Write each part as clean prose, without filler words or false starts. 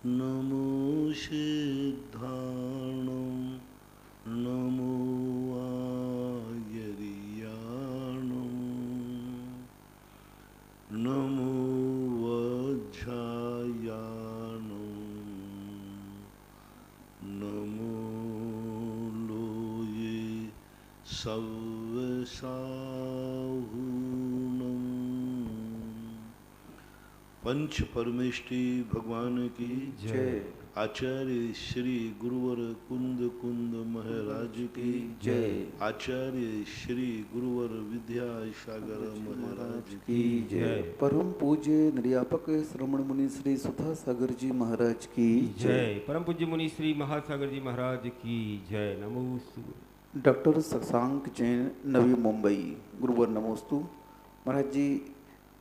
नमो सिद्धाणं नमो आयर्याणं नमो वज्रायाणं नमो लोये सव्यसाहूनम्। पंच परमेष्टि भगवान की जय। आचार्य श्री गुरुवर कुंद कुंद महाराज की जय। आचार्य श्री गुरुवर विद्यासागर महाराज की जय। परम पूज्य निर्यापक श्रमण मुनि श्री सुधा सागर जी महाराज की जय। परम पूज्य मुनि श्री महासागर जी महाराज की जय। नमोस्तु। डॉक्टर शशांक जैन, नवी मुंबई। गुरुवर नमोस्तु। महाराज जी,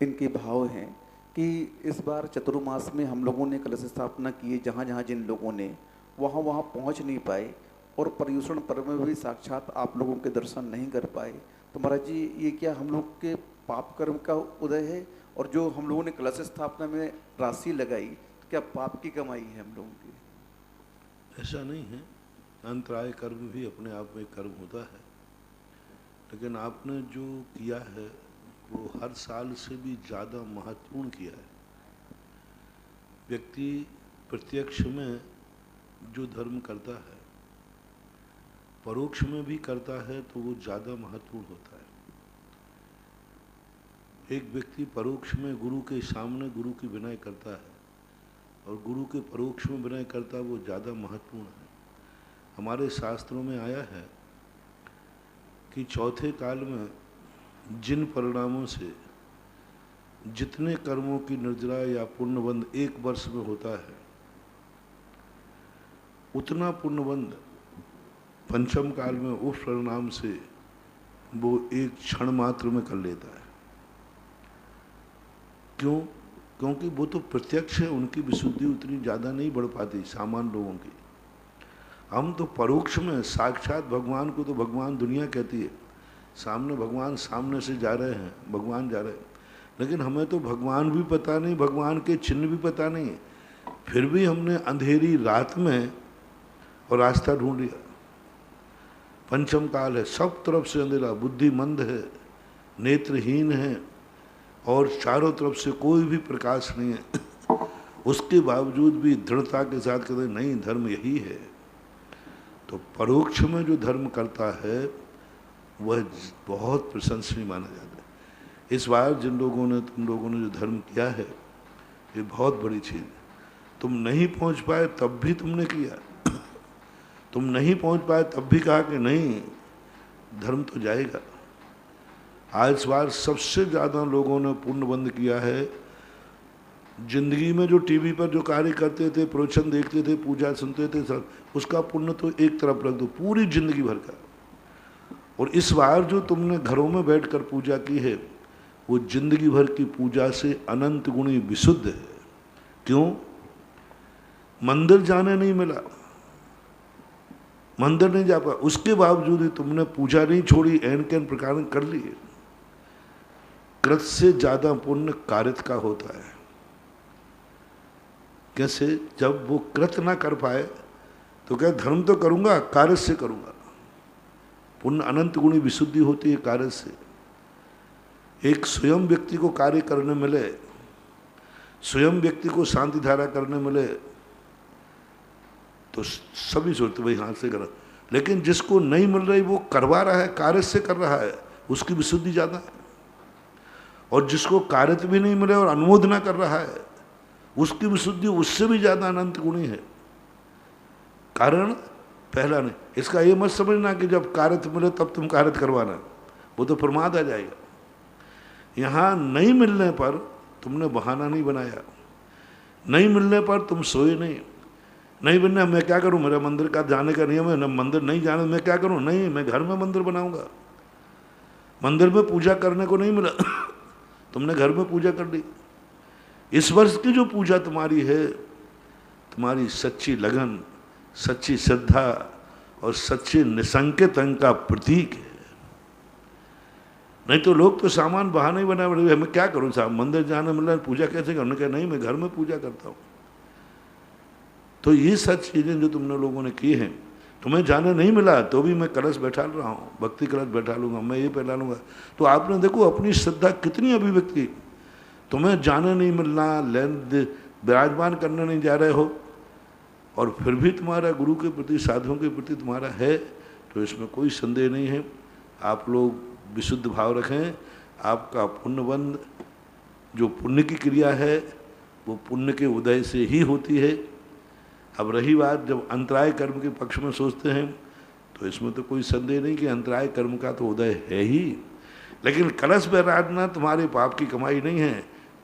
इनके भाव हैं कि इस बार चतुर्मास में हम लोगों ने कलश स्थापना की, जहाँ जहाँ जिन लोगों ने वहाँ पहुँच नहीं पाए और पर्युषण पर्व में भी साक्षात आप लोगों के दर्शन नहीं कर पाए। तो महाराज जी, ये क्या हम लोग के पाप कर्म का उदय है? और जो हम लोगों ने कलश स्थापना में राशि लगाई, तो क्या पाप की कमाई है हम लोगों की? ऐसा नहीं है, अंतराय कर्म भी अपने आप में कर्म होता है, लेकिन आपने जो किया है वो हर साल से भी ज़्यादा महत्वपूर्ण किया है। व्यक्ति प्रत्यक्ष में जो धर्म करता है, परोक्ष में भी करता है, तो वो ज़्यादा महत्वपूर्ण होता है। एक व्यक्ति परोक्ष में गुरु के सामने गुरु की विनय करता है और गुरु के परोक्ष में विनय करता है, वो ज़्यादा महत्वपूर्ण है। हमारे शास्त्रों में आया है कि चौथे काल में जिन परिणामों से जितने कर्मों की निर्जरा या पुण्यबंध एक वर्ष में होता है, उतना पुण्यबंध पंचम काल में उस परिणाम से वो एक क्षण मात्र में कर लेता है। क्यों? क्योंकि वो तो प्रत्यक्ष है, उनकी विशुद्धि उतनी ज़्यादा नहीं बढ़ पाती सामान्य लोगों की। हम तो परोक्ष में साक्षात भगवान को तो भगवान दुनिया कहती है, सामने भगवान सामने से जा रहे हैं, भगवान जा रहे हैं, लेकिन हमें तो भगवान भी पता नहीं, भगवान के चिन्ह भी पता नहीं है। फिर भी हमने अंधेरी रात में और रास्ता ढूंढ लिया। पंचम काल है, सब तरफ से अंधेरा, बुद्धि मंद है, नेत्रहीन है और चारों तरफ से कोई भी प्रकाश नहीं है। उसके बावजूद भी दृढ़ता के साथ कहते नहीं, धर्म यही है। तो परोक्ष में जो धर्म करता है वह बहुत प्रशंसनीय माना जाता है। इस बार तुम लोगों ने जो धर्म किया है, ये बहुत बड़ी चीज़ है। तुम नहीं पहुंच पाए तब भी तुमने किया, तुम नहीं पहुंच पाए तब भी कहा कि नहीं, धर्म तो जाएगा। आज इस बार सबसे ज़्यादा लोगों ने पुण्यबंध किया है। जिंदगी में जो टीवी पर जो कार्य करते थे, प्रवचन देखते थे, पूजा सुनते थे, सब उसका पुण्य तो एक तरफ रख दो, पूरी जिंदगी भर का। और इस बार जो तुमने घरों में बैठकर पूजा की है, वो जिंदगी भर की पूजा से अनंत गुणी विशुद्ध है। क्यों? मंदिर जाने नहीं मिला, मंदिर नहीं जा पाया, उसके बावजूद ही तुमने पूजा नहीं छोड़ी, एन के प्रकार कर लिए। कृत से ज्यादा पुण्य कारित का होता है। कैसे? जब वो कृत ना कर पाए तो क्या धर्म तो करूंगा, कार्य से करूंगा। पुण्य अनंत गुणी विशुद्धि होती है कार्य से। एक स्वयं व्यक्ति को कार्य करने मिले, स्वयं व्यक्ति को शांति धारा करने मिले, तो सभी सोचते भाई हाथ से करा, लेकिन जिसको नहीं मिल रही वो करवा रहा है, कार्य से कर रहा है, उसकी विशुद्धि ज़्यादा है। और जिसको कार्य भी नहीं मिले और अनुमोदना कर रहा है, उसकी विशुद्धि उससे भी ज़्यादा अनंत गुणी है। कारण पहला नहीं। इसका ये मत समझना कि जब कार्य मिले तब तुम कार्य करवाना, वो तो प्रमाद आ जाएगा। यहाँ नहीं मिलने पर तुमने बहाना नहीं बनाया, नहीं मिलने पर तुम सोए नहीं मिलने मैं क्या करूं, मेरा मंदिर का जाने का नियम है ना, मंदिर नहीं जाने मैं क्या करूं, नहीं मैं घर में मंदिर बनाऊंगा। मंदिर में पूजा करने को नहीं मिला तुमने घर में पूजा कर ली। इस वर्ष की जो पूजा तुम्हारी है, तुम्हारी सच्ची लगन, सच्ची श्रद्धा और सच्चे निसंकेत अंग का प्रतीक है। नहीं तो लोग तो सामान बहाना ही बना बड़े, मैं क्या करूं साहब, मंदिर जाने मिल रहा है, पूजा कैसे करूं? कहा नहीं, मैं घर में पूजा करता हूं। तो ये सब चीज़ें जो तुमने लोगों ने की हैं, तुम्हें जाने नहीं मिला तो भी मैं कलश बैठा रहा हूँ, भक्ति कलश बैठा लूँगा, मैं ये पहला लूँगा। तो आपने देखो अपनी श्रद्धा कितनी अभिव्यक्ति, तुम्हें जाने नहीं मिलना, विराजमान करने नहीं जा रहे हो, और फिर भी तुम्हारा गुरु के प्रति, साधुओं के प्रति तुम्हारा है, तो इसमें कोई संदेह नहीं है। आप लोग विशुद्ध भाव रखें, आपका पुण्यबंध जो पुण्य की क्रिया है वो पुण्य के उदय से ही होती है। अब रही बात जब अंतराय कर्म के पक्ष में सोचते हैं, तो इसमें तो कोई संदेह नहीं कि अंतराय कर्म का तो उदय है ही, लेकिन कलश बैराजना तुम्हारे पाप की कमाई नहीं है,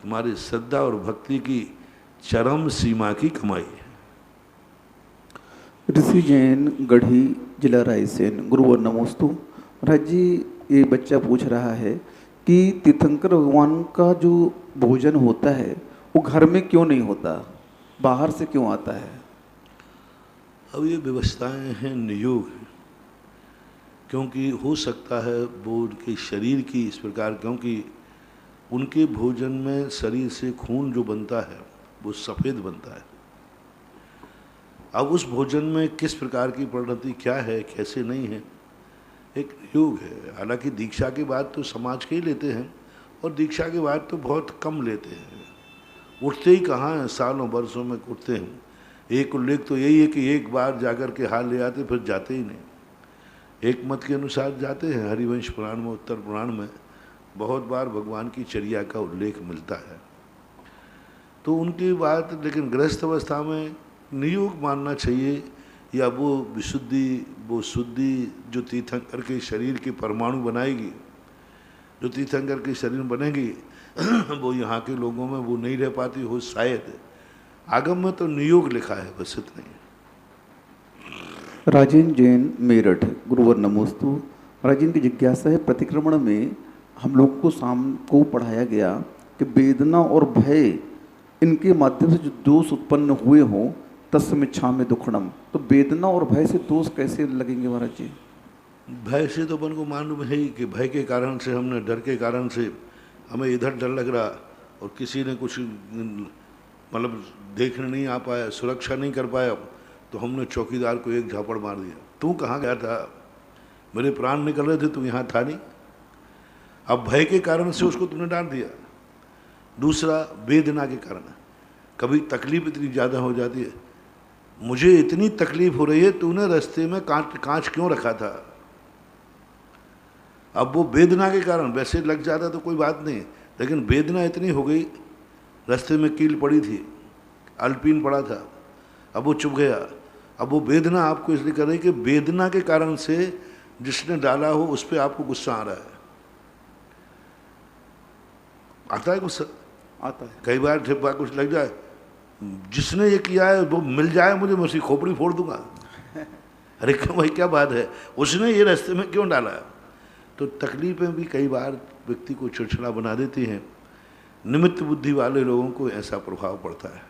तुम्हारी श्रद्धा और भक्ति की चरम सीमा की कमाई है। ऋषि जैन, गढ़ी, जिला रायसेन। गुरुवर नमोस्तु। महाराज जी, ये बच्चा पूछ रहा है कि तीर्थंकर भगवान का जो भोजन होता है वो घर में क्यों नहीं होता, बाहर से क्यों आता है? अब ये व्यवस्थाएं हैं, नियोग है, क्योंकि हो सकता है वो उनके शरीर की इस प्रकार, क्योंकि उनके भोजन में शरीर से खून जो बनता है वो सफ़ेद बनता है। अब उस भोजन में किस प्रकार की परिणति क्या है, कैसे नहीं है, एक योग है। हालांकि दीक्षा के बाद तो समाज के ही लेते हैं, और दीक्षा के बाद तो बहुत कम लेते हैं, उठते ही कहाँ हैं, सालों वर्षों में उठते हैं। एक उल्लेख तो यही है कि एक बार जाकर के हाल ले आते, फिर जाते ही नहीं। एक मत के अनुसार जाते हैं, हरिवंश पुराण में, उत्तर पुराण में बहुत बार भगवान की चर्या का उल्लेख मिलता है। तो उनकी बात, लेकिन गृहस्थ अवस्था में नियोग मानना चाहिए, या वो विशुद्धि, वो शुद्धि जो तीर्थंकर के शरीर के परमाणु बनाएगी, जो तीर्थंकर के शरीर में बनेगी, वो यहाँ के लोगों में वो नहीं रह पाती हो शायद। आगम में तो नियोग लिखा है, बस इतना ही। राजेंद्र जैन, मेरठ। गुरुवर नमोस्तु। राजेंद्र की जिज्ञासा है, प्रतिक्रमण में हम लोग को शाम को पढ़ाया गया कि वेदना और भय, इनके माध्यम से जो दोष उत्पन्न हुए हों, तस्मिच्छामि दुक्खड़म, तो वेदना और भय से दोष कैसे लगेंगे महाराज जी? भय से तो अपन को मालूम है ही कि भय के कारण से, हमने डर के कारण से, हमें इधर डर लग रहा, और किसी ने कुछ मतलब देखने नहीं आ पाया, सुरक्षा नहीं कर पाया, तो हमने चौकीदार को एक झापड़ मार दिया। तू कहाँ गया था, मेरे प्राण निकल रहे थे, तू यहाँ था नहीं। अब भय के कारण से उसको तुमने डांट दिया। दूसरा, वेदना के कारण, कभी तकलीफ इतनी ज़्यादा हो जाती है, मुझे इतनी तकलीफ हो रही है, तूने रास्ते में कांच क्यों रखा था। अब वो वेदना के कारण, वैसे लग जाता तो कोई बात नहीं, लेकिन वेदना इतनी हो गई, रास्ते में कील पड़ी थी, अल्पीन पड़ा था, अब वो चुभ गया। अब वो वेदना आपको इसलिए कर रही कि वेदना के कारण से जिसने डाला हो उस पर आपको गुस्सा आ रहा है। आता है गुस्सा? आता है। कई बार ठेपा कुछ लग जाए, जिसने ये किया है वो मिल जाए मुझे, मैं उसकी खोपड़ी फोड़ दूंगा। अरे क्यों भाई, क्या बात है, उसने ये रास्ते में क्यों डाला? तो तकलीफें भी कई बार व्यक्ति को चिड़चिड़ा बना देती हैं। निमित्त बुद्धि वाले लोगों को ऐसा प्रभाव पड़ता है।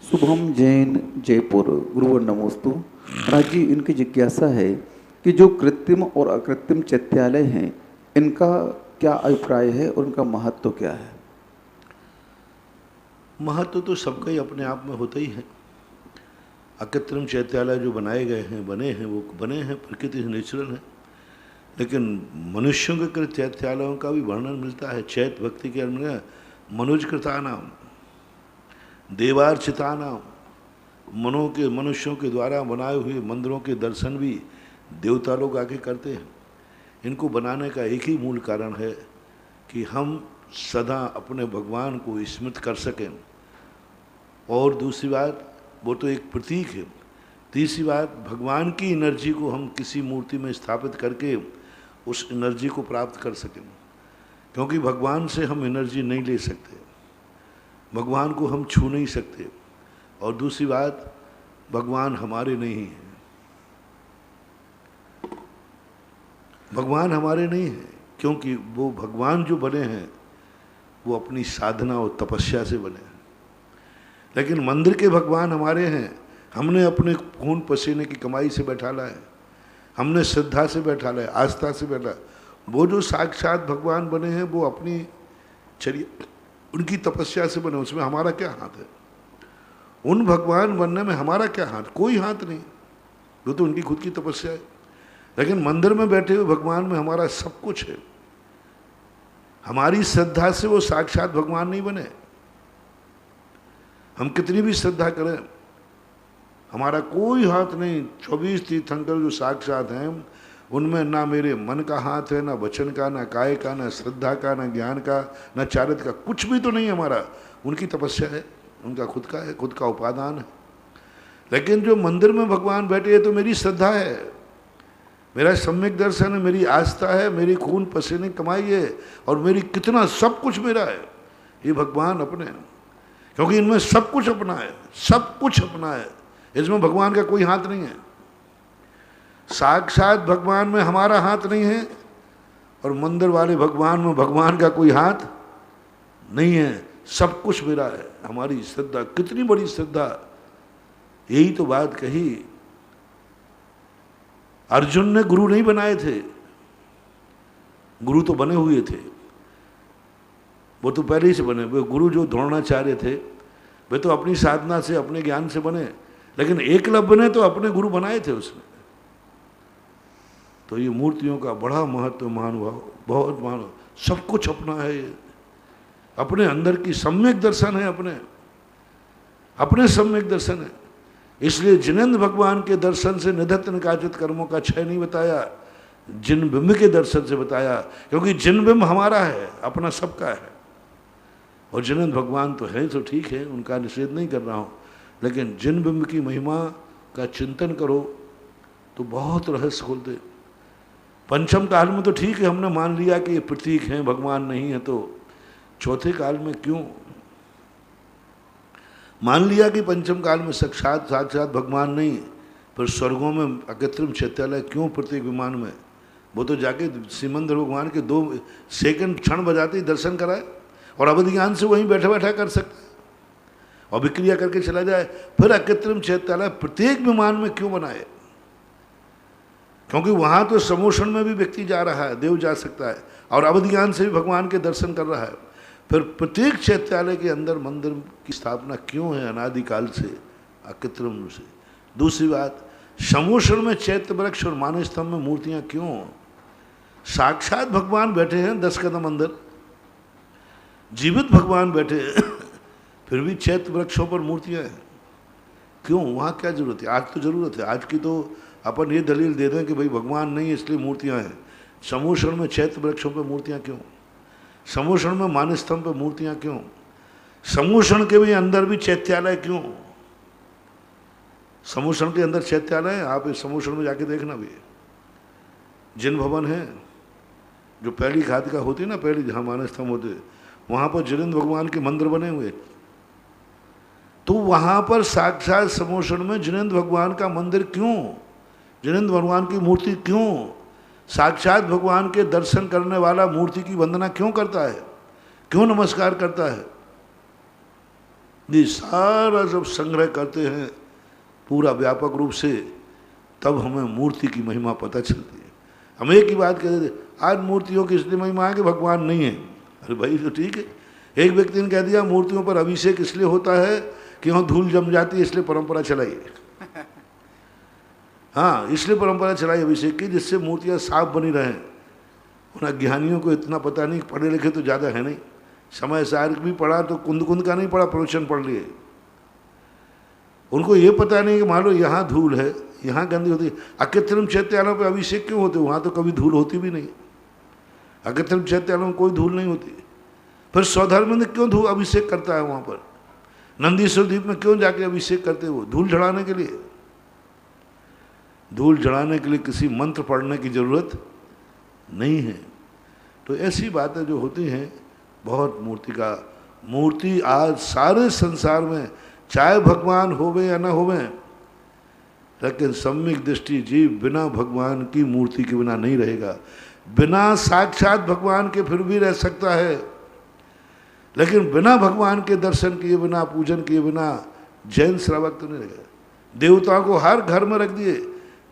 शुभम जैन, जयपुर। गुरुवर नमोस्तु। महाराज जी, इनकी जिज्ञासा है कि जो कृत्रिम और अकृत्रिम चैत्यालय हैं, इनका क्या अभिप्राय है और उनका महत्व क्या है? महत्व तो सबका ही अपने आप में होता ही है। अकृत्रिम चैत्यालय जो बनाए गए हैं, बने हैं, वो बने हैं, प्रकृति से नेचुरल है, लेकिन मनुष्यों के कृत चैत्यालयों का भी वर्णन मिलता है। चैत भक्ति के अंदर मनुजकृता नाम, देवार्चिता नाम, मनुष्यों के द्वारा बनाए हुए मंदिरों के दर्शन भी देवता लोग आके करते हैं। इनको बनाने का एक ही मूल कारण है कि हम सदा अपने भगवान को स्मृत कर सकें, और दूसरी बात, वो तो एक प्रतीक है। तीसरी बात, भगवान की एनर्जी को हम किसी मूर्ति में स्थापित करके उस एनर्जी को प्राप्त कर सकें, क्योंकि भगवान से हम एनर्जी नहीं ले सकते, भगवान को हम छू नहीं सकते, और दूसरी बात, भगवान हमारे नहीं हैं, भगवान हमारे नहीं हैं, क्योंकि वो भगवान जो बने हैं वो अपनी साधना और तपस्या से बने हैं। लेकिन मंदिर के भगवान हमारे हैं, हमने अपने खून पसीने की कमाई से बैठा लाए, हमने श्रद्धा से बैठा लाए, आस्था से बैठा। वो जो साक्षात भगवान बने हैं वो अपनी चर्या, उनकी तपस्या से बने, उसमें हमारा क्या हाथ है। उन भगवान बनने में हमारा क्या हाथ? कोई हाथ नहीं, वो तो उनकी खुद की तपस्या है। लेकिन मंदिर में बैठे हुए भगवान में हमारा सब कुछ है। हमारी श्रद्धा से वो साक्षात भगवान नहीं बने। हम कितनी भी श्रद्धा करें, हमारा कोई हाथ नहीं। 24 तीर्थंकर जो साक्षात हैं, उनमें ना मेरे मन का हाथ है, ना वचन का, ना काय का, ना श्रद्धा का, ना ज्ञान का, ना चारित्र का, कुछ भी तो नहीं हमारा। उनकी तपस्या है, उनका खुद का है, खुद का उपादान है। लेकिन जो मंदिर में भगवान बैठे हैं तो मेरी श्रद्धा है, मेरा सम्यक दर्शन है, मेरी आस्था है, मेरी खून पसीने कमाई है, और मेरी कितना सब कुछ मेरा है। ये भगवान अपने हैं, क्योंकि इनमें सब कुछ अपना है, सब कुछ अपना है। इसमें भगवान का कोई हाथ नहीं है। साक्षात भगवान में हमारा हाथ नहीं है, और मंदिर वाले भगवान में भगवान का कोई हाथ नहीं है। सब कुछ मेरा है। हमारी श्रद्धा, कितनी बड़ी श्रद्धा! यही तो बात कही। अर्जुन ने गुरु नहीं बनाए थे, गुरु तो बने हुए थे, वो तो पहले ही से बने। वे गुरु जो द्रोणाचार्य थे, वे तो अपनी साधना से, अपने ज्ञान से बने। लेकिन एकलव्य ने तो अपने गुरु बनाए थे उसने। तो ये मूर्तियों का बड़ा महत्व, महानुभाव, बहुत महान, सब कुछ अपना है। ये अपने अंदर की सम्यक दर्शन है, अपने सम्यक दर्शन है। इसलिए जिनेंद्र भगवान के दर्शन से निधत्त निकाचित कर्मों का क्षय नहीं बताया, जिन बिंब के दर्शन से बताया। क्योंकि जिन बिंब हमारा है, अपना सबका है। और जिनेंद्र भगवान तो है, तो ठीक है, उनका निषेध नहीं कर रहा हूँ, लेकिन जिन बिंब की महिमा का चिंतन करो तो बहुत रहस्य खोलते। पंचम काल में तो ठीक है, हमने मान लिया कि ये प्रतीक हैं, भगवान नहीं है। तो चौथे काल में क्यों मान लिया कि पंचम काल में साक्षात भगवान नहीं, फिर स्वर्गों में अकृत्रिम चैत्यालय क्यों प्रत्येक विमान में? वो तो जाके श्रीमंद भगवान के 2 सेकंड क्षण बजाते ही दर्शन कराए, और अवधि ज्ञान से वहीं बैठा बैठा कर सकते, और विक्रिया करके चला जाए। फिर अकृत्रिम चैत्यालय प्रत्येक विमान में क्यों बनाए? क्योंकि वहाँ तो समोषण में भी व्यक्ति जा रहा है, देव जा सकता है, और अवधि ज्ञान से भी भगवान के दर्शन कर रहा है। फिर प्रत्येक चैत्यालय के अंदर मंदिर की स्थापना क्यों है? अनादिकाल से, अकृत्रिम से। दूसरी बात, समोषण में चैत्य वृक्ष और मानस्तंभ में मूर्तियां क्यों? साक्षात भगवान बैठे हैं 10 कदम अंदर, जीवित भगवान बैठे हैं, फिर भी चैत्य वृक्षों पर मूर्तियां हैं क्यों? वहाँ क्या जरूरत है? आज तो जरूरत है। आज की तो अपन ये दलील दे दें कि भाई भगवान नहीं है इसलिए मूर्तियां हैं। समोषण में चैत्य वृक्षों पर मूर्तियां क्यों? समोषण में मानस्तंभ पर मूर्तियां क्यों? समोषण के भी अंदर भी चैत्यालय क्यों? समोषण के अंदर चैत्यालय है, आप इस समोषण में जाके देखना भी। जिन भवन है जो पहली घातिका होती है ना, पहली जहाँ मानस्तंभ होते, वहाँ पर जिनेंद्र भगवान के मंदिर बने हुए। तो वहाँ पर साक्षात समोषण में जिनेंद्र भगवान का मंदिर क्यों? जिनेंद्र भगवान की मूर्ति क्यों? साक्षात भगवान के दर्शन करने वाला मूर्ति की वंदना क्यों करता है, क्यों नमस्कार करता है? ये सारा जब संग्रह करते हैं पूरा व्यापक रूप से, तब हमें मूर्ति की महिमा पता चलती है। हम एक ही बात कहते थे, आज मूर्तियों की इसलिए महिमा है कि भगवान नहीं है। अरे भाई तो ठीक है। एक व्यक्ति ने कह दिया मूर्तियों पर अभिषेक इसलिए होता है कि वहाँ धूल जम जाती है, इसलिए परंपरा चलाई। हाँ, इसलिए परंपरा चलाई अभिषेक की, जिससे मूर्तियाँ साफ बनी रहें। उन अज्ञानियों को इतना पता नहीं, पढ़े लिखे तो ज़्यादा है नहीं, समय सार भी पढ़ा तो कुंद कुंद का नहीं पढ़ा, प्रवचन पढ़ लिए। उनको ये पता नहीं कि मान लो यहाँ धूल है, यहाँ गंदी होती है। अकृत्रिम चैत्यालयों पर अभिषेक क्यों होते? वहाँ तो कभी धूल होती भी नहीं। अकृत्रिम चैत्यालयों में कोई धूल नहीं होती। फिर स्वधर्म क्यों धूल अभिषेक करता है? वहाँ पर नंदीश्वर द्वीप में क्यों जाके अभिषेक करते? वो धूल झड़ाने के लिए। धूल जलाने के लिए किसी मंत्र पढ़ने की जरूरत नहीं है। तो ऐसी बातें जो होती हैं, बहुत मूर्ति आज सारे संसार में, चाहे भगवान होवे या ना होवे, लेकिन सम्यक दृष्टि जीव बिना भगवान की मूर्ति के बिना नहीं रहेगा। बिना साक्षात भगवान के फिर भी रह सकता है, लेकिन बिना भगवान के दर्शन किए बिना, पूजन किए बिना जैन श्रावक तो नहीं रहेगा। देवताओं को हर घर में रख दिए,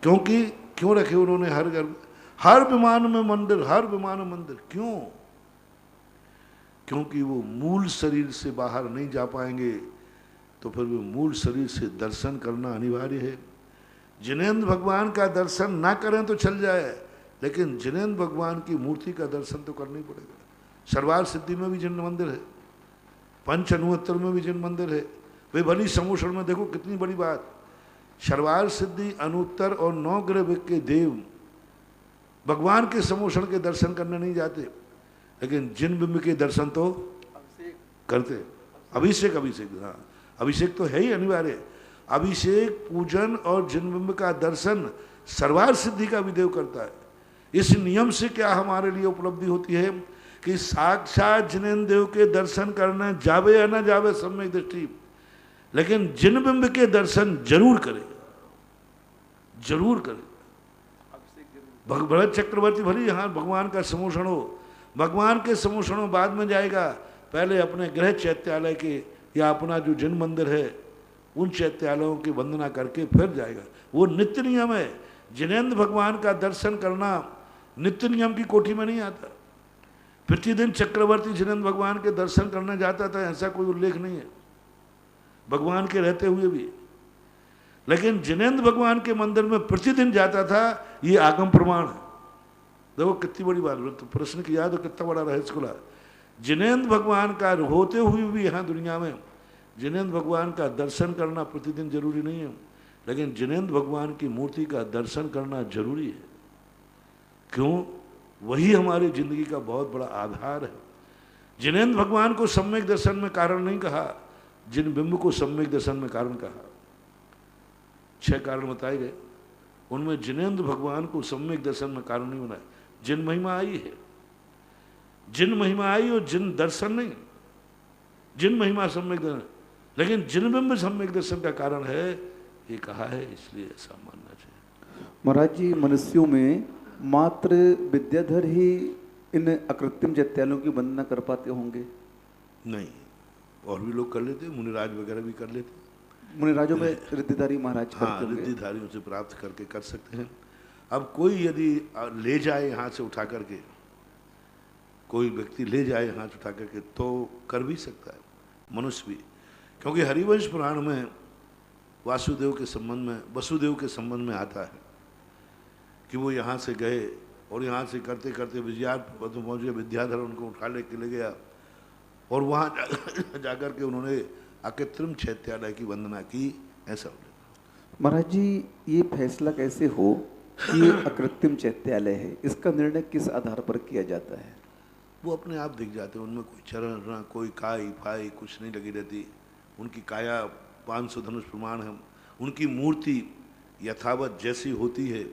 क्योंकि क्यों रखे उन्होंने हर घर में? हर विमान में मंदिर, हर विमान में मंदिर क्यों? क्योंकि वो मूल शरीर से बाहर नहीं जा पाएंगे। तो फिर भी मूल शरीर से दर्शन करना अनिवार्य है। जिनेंद्र भगवान का दर्शन ना करें तो चल जाए, लेकिन जिनेंद्र भगवान की मूर्ति का दर्शन तो करना ही पड़ेगा। सरवार सिद्धि में भी जिन मंदिर है, पंच अनुत्तर में भी जिन मंदिर है। वे भली समूषण में देखो कितनी बड़ी बात, सरवार सिद्धि अनुत्तर और 9 ग्रह के देव भगवान के समूषण के दर्शन करने नहीं जाते, लेकिन जिन बिंब के दर्शन तो करते। अभिषेक, हाँ अभिषेक तो है ही अनिवार्य। अभिषेक, पूजन और जिन बिंब का दर्शन सर्वार सिद्धि का भी देव करता है। इस नियम से क्या हमारे लिए उपलब्धि होती है कि साक्षात जिनेंद्र देव के दर्शन करना जावे या ना जावे सम्यक दृष्टि, लेकिन जिन बिंब के दर्शन जरूर करेगा, जरूर करेगा। भरत चक्रवर्ती भले यहाँ भगवान का समूषण हो, भगवान के समूषणों बाद में जाएगा, पहले अपने गृह चैत्यालय के या अपना जो जिन मंदिर है उन चैत्यालयों की वंदना करके फिर जाएगा। वो नित्य नियम है। जिनेंद्र भगवान का दर्शन करना नित्य नियम की कोटि में नहीं आता। प्रतिदिन चक्रवर्ती जिनेंद्र भगवान के दर्शन करने जाता था, ऐसा कोई उल्लेख नहीं है भगवान के रहते हुए भी, लेकिन जिनेंद्र भगवान के मंदिर में प्रतिदिन जाता था, ये आगम प्रमाण है। देखो कितनी बड़ी बात, तो प्रश्न किया तो कितना बड़ा रहस्य खुला। जिनेंद्र भगवान का होते हुए भी यहाँ दुनिया में जिनेंद्र भगवान का दर्शन करना प्रतिदिन जरूरी नहीं है, लेकिन जिनेंद्र भगवान की मूर्ति का दर्शन करना जरूरी है। क्यों? वही हमारी जिंदगी का बहुत बड़ा आधार है। जिनेंद्र भगवान को सम्यक दर्शन में कारण नहीं कहा, जिन बिंब को सम्यक दर्शन में कारण कहा। 6 कारण बताए गए, उनमें जिनेंद्र भगवान को सम्यक दर्शन में कारण नहीं बनाया। जिन महिमा आई है, जिन महिमा आई और जिन दर्शन नहीं, जिन महिमा सम्यक दर्शन, लेकिन जिन बिंब सम्यक दर्शन का कारण है, ये कहा है, इसलिए ऐसा मानना चाहिए। महाराज जी, मनुष्यों में मात्र विद्याधर ही इन अकृत्रिम चैत्यालयों की वंदना कर पाते होंगे? नहीं, और भी लोग कर लेते, मुनिराज वगैरह भी कर लेते। मुनिराजों में रिद्धिधारी महाराज हाँ, रिद्धिधारियों से प्राप्त करके कर सकते हैं। अब कोई यदि ले जाए यहाँ से उठा करके, कोई व्यक्ति ले जाए यहाँ से उठा करके, तो कर भी सकता है मनुष्य भी। क्योंकि हरिवंश पुराण में वासुदेव के संबंध में, वसुदेव के संबंध में आता है कि वो यहाँ से गए और यहाँ से करते करते विजयारण्य पहुँचे, विद्याधर उनको उठा ले गया और वहाँ जाकर के उन्होंने अकृत्रिम चैत्यालय की वंदना की, ऐसा हो। महाराज जी, ये फैसला कैसे हो कि ये अकृत्रिम चैत्यालय है? इसका निर्णय किस आधार पर किया जाता है? वो अपने आप दिख जाते हैं, उनमें कोई चरण, कोई काई फाई कुछ नहीं लगी रहती। उनकी काया 500 धनुष प्रमाण है। उनकी मूर्ति यथावत जैसी होती है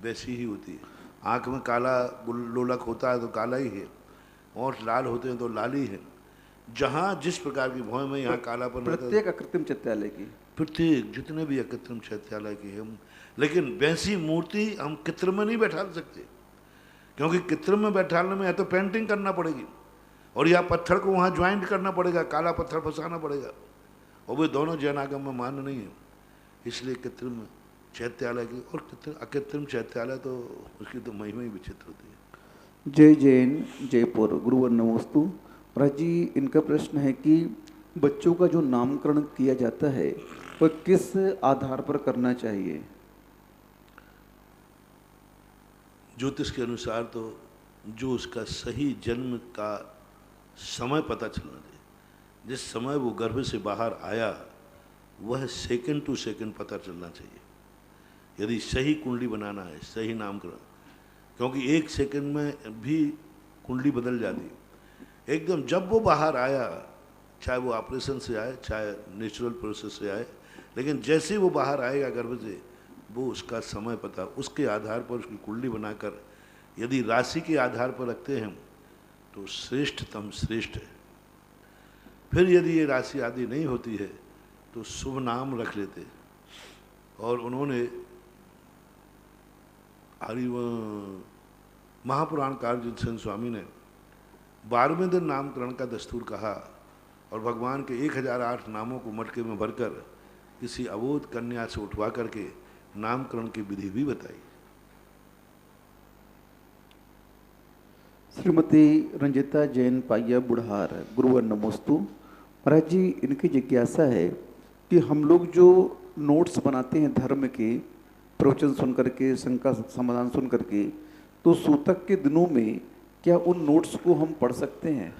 वैसी ही होती है। आँख में काला लोलक होता है तो काला ही है, और लाल होते हैं तो लाल ही है। जहाँ जिस प्रकार की भौं में यहाँ कालापन, प्रत्येक अकृत्रिम चैत्यालय की, प्रत्येक जितने भी अकृत्रिम चैत्यालय की है, लेकिन वैसी मूर्ति हम कृत्रिम में नहीं बैठा सकते, क्योंकि कृत्रिम में बैठाने में या तो पेंटिंग करना पड़ेगी और या पत्थर को वहाँ ज्वाइंट करना पड़ेगा, काला पत्थर फंसाना पड़ेगा, और वे दोनों जैन आगम में मान्य नहीं है। इसलिए कृत्रिम चैत्यालय की और अकृत्रिम चैत्यालय तो उसकी तो महिमा ही विचित्र होती है। जय जैन, जयपुर, गुरुवर नमोस्तु। महाराज जी, इनका प्रश्न है कि बच्चों का जो नामकरण किया जाता है वह किस आधार पर करना चाहिए? ज्योतिष के अनुसार तो जो उसका सही जन्म का समय पता चलना चाहिए, जिस समय वो गर्भ से बाहर आया वह सेकंड टू सेकंड पता चलना चाहिए। यदि सही कुंडली बनाना है, सही नामकरण, क्योंकि 1 सेकंड में भी कुंडली बदल जाती है एकदम। जब वो बाहर आया, चाहे वो ऑपरेशन से आए चाहे नेचुरल प्रोसेस से आए, लेकिन जैसे वो बाहर आएगा गर्भ से, वो उसका समय पता, उसके आधार पर उसकी कुंडली बनाकर यदि राशि के आधार पर रखते हैं तो श्रेष्ठतम श्रेष्ठ है। फिर यदि ये राशि आदि नहीं होती है तो शुभ नाम रख लेते। और उन्होंने महापुराणकार जिनसेन स्वामी ने 12वें दिन नामकरण का दस्तूर कहा और भगवान के 1008 नामों को मटके में भरकर किसी अबोध कन्या से उठवा करके नामकरण की विधि भी बताई। श्रीमती रंजिता जैन पाइया बुढ़ार, गुरुवर नमोस्तु। महाराज जी, इनकी जिज्ञासा है कि हम लोग जो नोट्स बनाते हैं धर्म के, प्रवचन सुन करके, शंका समाधान सुन करके, तो सूतक के दिनों में क्या उन नोट्स को हम पढ़ सकते हैं?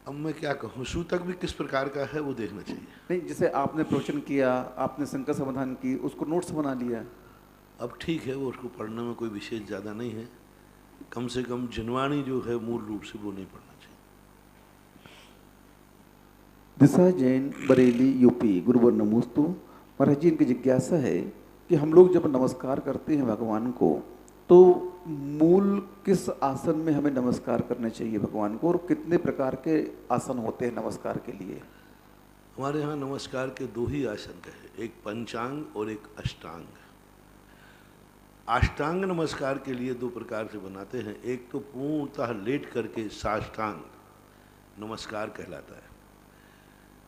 अब मैं क्या कहूँ, सूतक भी किस प्रकार का है वो देखना चाहिए। नहीं, जैसे आपने प्रवचन किया, आपने शंका समाधान की, उसको नोट्स बना लिया। अब ठीक है, वो उसको पढ़ने में कोई विशेष ज़्यादा नहीं है, कम से कम जिनवाणी जो है मूल रूप से वो नहीं पढ़ना चाहिए। दिशा जैन, बरेली, यूपी। गुरुवर नमोस्तु। महाराज जी, इनकी जिज्ञासा है कि हम लोग जब नमस्कार करते हैं भगवान को, तो मूल किस आसन में हमें नमस्कार करना चाहिए भगवान को, और कितने प्रकार के आसन होते हैं नमस्कार के लिए? हमारे यहाँ नमस्कार के दो ही आसन का है, एक पंचांग और एक अष्टांग। अष्टांग नमस्कार के लिए दो प्रकार से बनाते हैं, एक तो पूर्णतः लेट करके साष्टांग नमस्कार कहलाता है,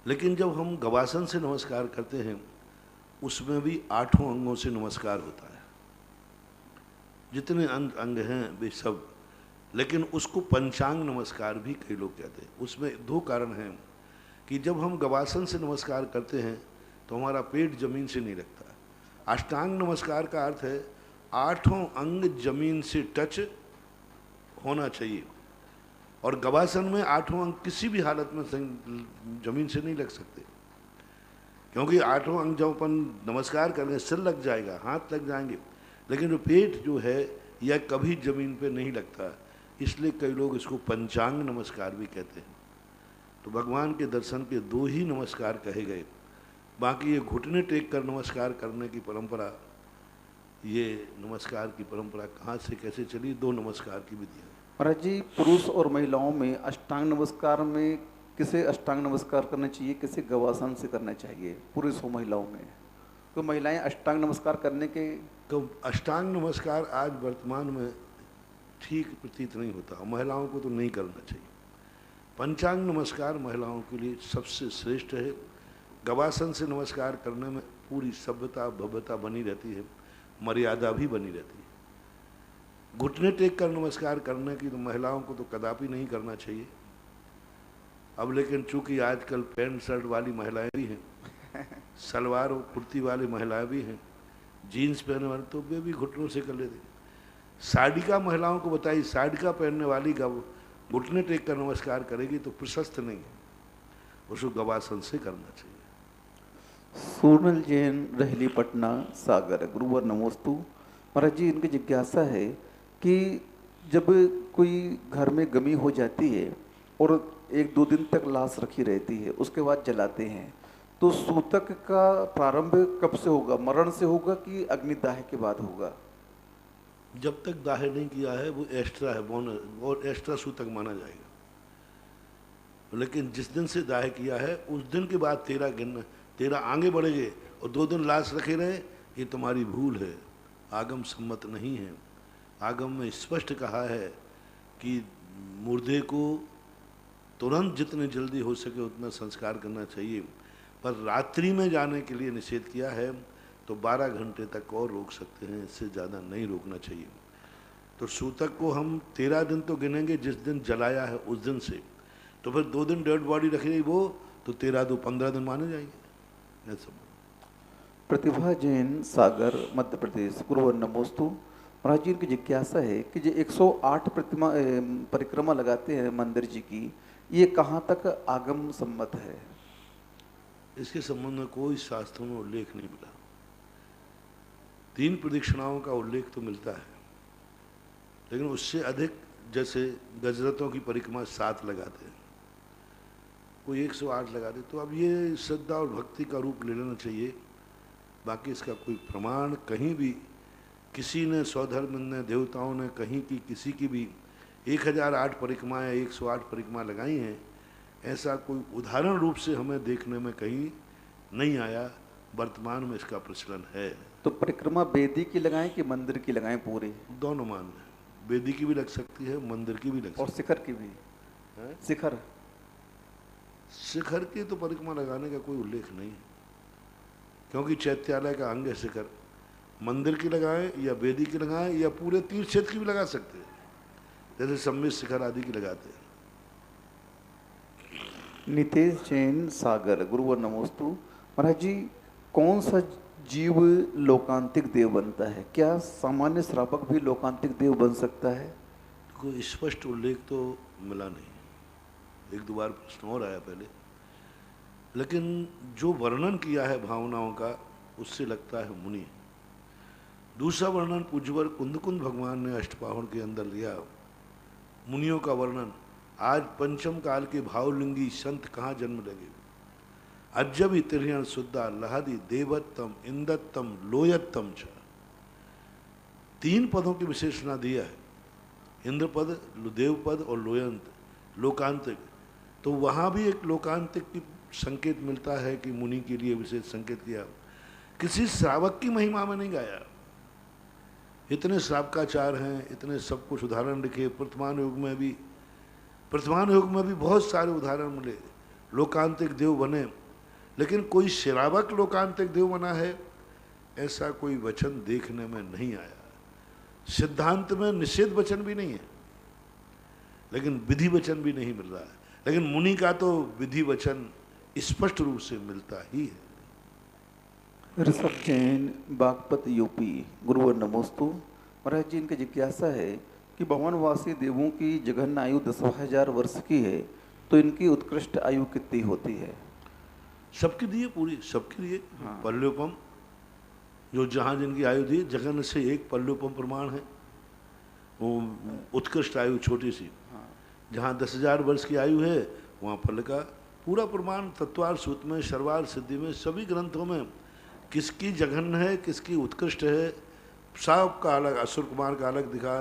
लेकिन जब हम गवासन से नमस्कार करते हैं उसमें भी 8 अंगों से नमस्कार होता है, जितने अंग हैं वे सब, लेकिन उसको पंचांग नमस्कार भी कई लोग कहते हैं। उसमें दो कारण हैं कि जब हम गवासन से नमस्कार करते हैं तो हमारा पेट जमीन से नहीं लगता। अष्टांग नमस्कार का अर्थ है 8 अंग जमीन से टच होना चाहिए, और गवासन में 8 अंग किसी भी हालत में जमीन से नहीं लग सकते, क्योंकि 8 अंग जब अपन नमस्कार करेंगे सिर लग जाएगा, हाथ लग जाएंगे, लेकिन जो पेट जो है यह कभी जमीन पे नहीं लगता, इसलिए कई लोग इसको पंचांग नमस्कार भी कहते हैं। तो भगवान के दर्शन के दो ही नमस्कार कहे गए, बाकी ये घुटने टेक कर नमस्कार करने की परंपरा, ये नमस्कार की परंपरा कहाँ से कैसे चली, दो नमस्कार की विधि है। महाराज जी, पुरुष और महिलाओं में अष्टांग नमस्कार में किसे अष्टांग नमस्कार करना चाहिए, किसे गवासन से करना चाहिए, पुरुष और महिलाओं में? तो महिलाएं अष्टांग नमस्कार करने के, तो अष्टांग नमस्कार आज वर्तमान में ठीक प्रतीत नहीं होता, महिलाओं को तो नहीं करना चाहिए। पंचांग नमस्कार महिलाओं के लिए सबसे श्रेष्ठ है। गवासन से नमस्कार करने में पूरी सभ्यता भव्यता बनी रहती है, मर्यादा भी बनी रहती है। घुटने टेक कर नमस्कार करने की तो महिलाओं को तो कदापि नहीं करना चाहिए। अब लेकिन चूंकि आजकल पैंट शर्ट वाली महिलाएं भी हैं, सलवार और कुर्ती वाली महिलाएं भी हैं, जीन्स पहनने वाले, तो वे भी घुटनों से कर लेते। साड़ी का महिलाओं को बताइए, साड़ी का पहनने वाली का घुटने टेक कर नमस्कार करेगी तो प्रशस्त नहीं है, उसको गवासन से करना चाहिए। सोनल जैन, रहली, पटना, सागर। गुरुवर नमोस्तु। महाराज जी, इनकी जिज्ञासा है कि जब कोई घर में गमी हो जाती है और 1-2 दिन तक लाश रखी रहती है, उसके बाद जलाते हैं, तो सूतक का प्रारंभ कब से होगा? मरण से होगा कि अग्निदाह के बाद होगा? जब तक दाह नहीं किया है वो एक्स्ट्रा है, बोनस, और एक्स्ट्रा सूतक माना जाएगा। लेकिन जिस दिन से दाह किया है उस दिन के बाद 13 आगे बढ़ेंगे, और 2 दिन लाश रखे रहे, ये तुम्हारी भूल है, आगम सम्मत नहीं है। आगम में स्पष्ट कहा है कि मुर्दे को तुरंत जितने जल्दी हो सके उतना संस्कार करना चाहिए, पर रात्रि में जाने के लिए निषेध किया है, तो 12 घंटे तक और रोक सकते हैं, इससे ज़्यादा नहीं रोकना चाहिए। तो सूतक को हम 13 दिन तो गिनेंगे जिस दिन जलाया है उस दिन से, तो फिर 2 दिन डेड बॉडी रखेगी वो, तो 13 2 15 दिन माने जाएंगे। ऐसा प्रतिभा जैन, सागर, मध्य प्रदेश। गुरुवर नमोस्तु। महाराज जी, इनकी जिज्ञासा है कि जो 108 परिक्रमा लगाते हैं मंदिर जी की, ये कहाँ तक आगम सम्मत है? इसके संबंध में कोई शास्त्रों में उल्लेख नहीं मिला। 3 प्रदक्षिणाओं का उल्लेख तो मिलता है, लेकिन उससे अधिक, जैसे गजरतों की परिक्रमा 7 लगाते हैं, कोई 108 लगाते, तो अब ये श्रद्धा और भक्ति का रूप ले लेना चाहिए। बाकी इसका कोई प्रमाण कहीं भी किसी ने, स्वधर्म ने, देवताओं ने कहीं की किसी की भी 1008 परिक्रमा या 108 परिक्रमा लगाई हैं, ऐसा कोई उदाहरण रूप से हमें देखने में कहीं नहीं आया। वर्तमान में इसका प्रचलन है। तो परिक्रमा बेदी की लगाएं कि मंदिर की लगाएं पूरी? दोनों मान लें, बेदी की भी लग सकती है, मंदिर की भी लग सकती है, और शिखर की भी है। शिखर की तो परिक्रमा लगाने का कोई उल्लेख नहीं है, क्योंकि चैत्यालय का अंग है शिखर। मंदिर की लगाएं या बेदी की लगाएं या पूरे तीर्थ क्षेत्र की भी लगा सकते हैं, जैसे सम्मित शिखर आदि की लगाते हैं। नितेश जैन सागर, गुरुवर नमोस्तु। महाराज जी, कौन सा जीव लोकांतिक देव बनता है? क्या सामान्य श्रावक भी लोकांतिक देव बन सकता है? कोई स्पष्ट उल्लेख तो मिला नहीं, एक दो बार प्रश्न और आया पहले, लेकिन जो वर्णन किया है भावनाओं का उससे लगता है मुनि। दूसरा वर्णन पूज्यवर कुंदकुंद भगवान ने अष्टपाहण के अंदर लिया, मुनियों का वर्णन। आज पंचम काल के भावलिंगी संत कहाँ जन्म लगे? अज्जबि तिरहण शुद्धा लहदी देवत्तम इंदत्तम लोयत्तम छ, तीन पदों की विशेषणा दिया है, इंद्रपद, देवपद और लोयंत, लोकांतिक। तो वहाँ भी एक लोकांतिक की संकेत मिलता है कि मुनि के लिए विशेष संकेत किया। किसी श्रावक की महिमा में नहीं गाया। इतने श्रावकाचार हैं, इतने सब कुछ उदाहरण लिखे, वर्तमान युग में भी बहुत सारे उदाहरण मिले, लोकांतिक देव बने, लेकिन कोई श्रावक लोकांतिक देव बना है ऐसा कोई वचन देखने में नहीं आया। सिद्धांत में निषेध वचन भी नहीं है, लेकिन विधि वचन भी नहीं मिल रहा है। लेकिन मुनि का तो विधि वचन स्पष्ट रूप से मिलता ही है। ऋषभ जैन बागपत यूपी, गुरुवर नमोस्तु। महाराज जी, इनकी जिज्ञासा है कि भवनवासी देवों की जघन्य आयु 10,000 वर्ष की है, तो इनकी उत्कृष्ट आयु कितनी होती है? सबके दिए पूरी, सबके दिए। हाँ। पल्योपम, जो जहाँ जिनकी आयु दी, जगन से एक पल्योपम प्रमाण है, वो उत्कृष्ट आयु छोटी सी। हाँ। जहाँ 10,000 वर्ष की आयु है वहाँ फल का पूरा प्रमाण तत्वार सूत में, शर्वार सिद्धि में, सभी ग्रंथों में किसकी जघन्य है, किसकी उत्कृष्ट है, सब का अलग, असुर कुमार का अलग दिखा,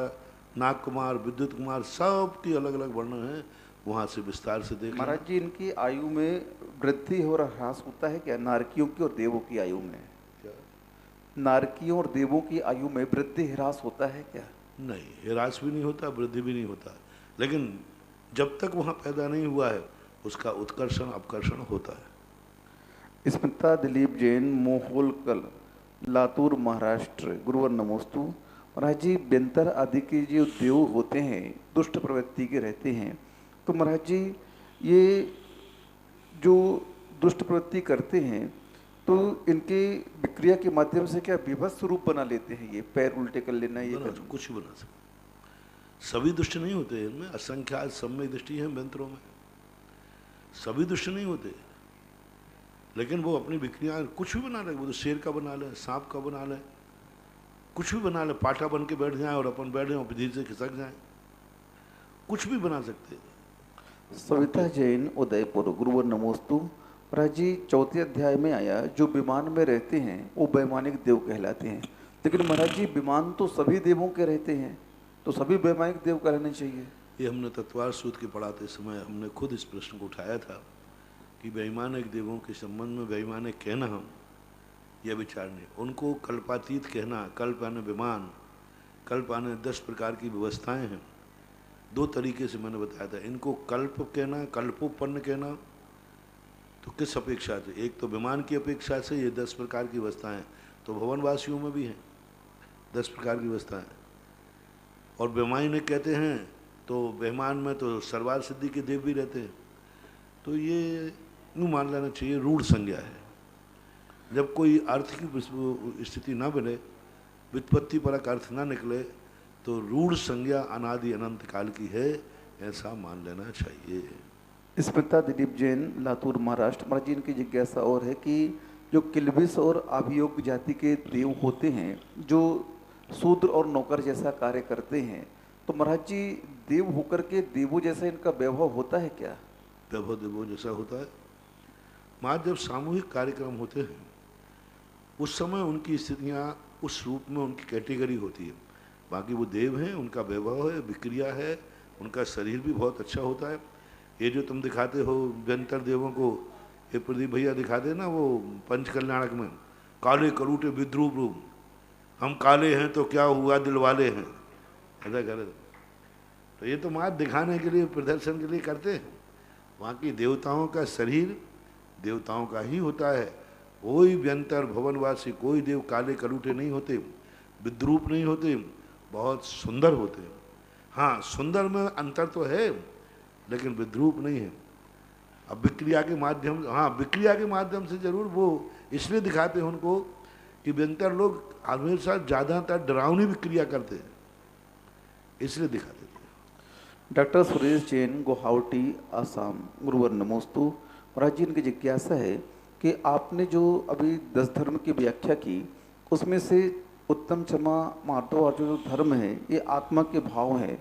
नाग कुमार, विद्युत कुमार, सब की अलग अलग वर्णन है, वहाँ से विस्तार से देख। महाराज जी, इनकी आयु में वृद्धि और ह्रास होता है क्या? नारकियों की और देवों की आयु में? क्या? नारकियों और देवों की आयु में वृद्धि ह्रास होता है क्या? नहीं, ह्रास भी नहीं होता, वृद्धि भी नहीं होता, लेकिन जब तक वहाँ पैदा नहीं हुआ है उसका उत्कर्षण अपकर्षण होता है। स्मिता दिलीप जैन मोहोलकल, लातूर महाराष्ट्र, गुरुवर नमोस्तु। महाराज जी, व्यंतर आदि के जो देव होते हैं दुष्ट प्रवृत्ति के रहते हैं, तो महाराज जी ये जो दुष्ट प्रवृत्ति करते हैं तो इनके विक्रिया के माध्यम से क्या विभत्स रूप बना लेते हैं? ये पैर उल्टे कर लेना, ये कुछ भी बना सकते। सभी दुष्ट नहीं होते, इनमें असंख्यात सम्यक दृष्टि है मंत्रों में, सभी दुष्ट नहीं होते, लेकिन वो अपनी विक्रिया कुछ भी बना ले। वो तो शेर का बना ले, सांप का बना ले, कुछ भी बना ले, पाठा बन के बैठ जाए और अपन बैठ जाए, धीरे से खिसक जाए, कुछ भी बना सकते। सविता जैन उदयपुर, गुरुवर नमोस्तु। महाराज जी, चौथे अध्याय में आया जो विमान में रहते हैं वो वैमानिक देव कहलाते हैं, लेकिन महाराज जी विमान तो सभी देवों के रहते हैं, तो सभी वैमानिक देव कहलाने चाहिए? ये हमने तत्वार सूत के पढ़ाते समय हमने खुद इस प्रश्न को उठाया था कि वैमानिक देवों के संबंध में वैमानिक कहना हम यह विचार नहीं, उनको कल्पातीत कहना, कल्प आने विमान, कल्प आने 10 प्रकार की व्यवस्थाएं हैं, 2 तरीके से मैंने बताया था। इनको कल्प कहना, कल्पोपन्न कहना, तो किस अपेक्षा से? एक तो विमान की अपेक्षा से ये 10 प्रकार की व्यवस्थाएं तो भवनवासियों में भी हैं, 10 प्रकार की व्यवस्थाएं, और वैमानिक कहते हैं तो विमान में तो सर्वार सिद्धि के देव भी रहते हैं। तो ये यूँ मान लेना चाहिए रूढ़ संज्ञा है। जब कोई अर्थ की स्थिति ना बने, व्युत्पत्ति परक अर्थ ना निकले, तो रूढ़ संज्ञा अनादि अनंत काल की है, ऐसा मान लेना चाहिए। स्मिता दिलीप जैन लातूर महाराष्ट्र। महाराज जी, इनकी जिज्ञासा और है कि जो किल्बिष और अभियोग जाति के देव होते हैं जो शूद्र और नौकर जैसा कार्य करते हैं, तो महाराज जी देव होकर के देवों जैसा इनका वैभव होता है क्या? वैभव देवों जैसा होता है। महाराज, जब सामूहिक कार्यक्रम होते हैं उस समय उनकी स्थितियाँ उस रूप में उनकी कैटेगरी होती है। बाकी वो देव हैं, उनका वैभव है, विक्रिया है, उनका शरीर भी बहुत अच्छा होता है। ये जो तुम दिखाते हो व्यंतर देवों को, ये प्रदीप भैया दिखाते ना वो पंचकल्याणक में, काले करूटे विद्रूप रूप, हम काले हैं तो क्या हुआ दिल वाले हैं, ऐसा करे। तो ये तो मात्र दिखाने के लिए, प्रदर्शन के लिए करते हैं। वहाँ की देवताओं का शरीर देवताओं का ही होता है। कोई व्यंतर भवनवासी कोई देव काले करूटे नहीं होते, विद्रूप नहीं होते, बहुत सुंदर होते हैं। हाँ, सुंदर में अंतर तो है लेकिन विद्रूप नहीं है। अब विक्रिया के माध्यम, हाँ विक्रिया के माध्यम से जरूर वो इसलिए दिखाते हैं उनको कि व्यंतर लोग हमेशा ज़्यादातर डरावनी विक्रिया करते हैं, इसलिए दिखाते थे। डॉक्टर सुरेश जैन, गुवाहाटी, आसाम। गुरुवर नमोस्तु। महाराज जी, इनकी जिज्ञासा है कि आपने जो अभी 10 धर्म की व्याख्या की, उसमें से उत्तम, क्षमा, मार्दव और जो धर्म है ये आत्मा के भाव हैं,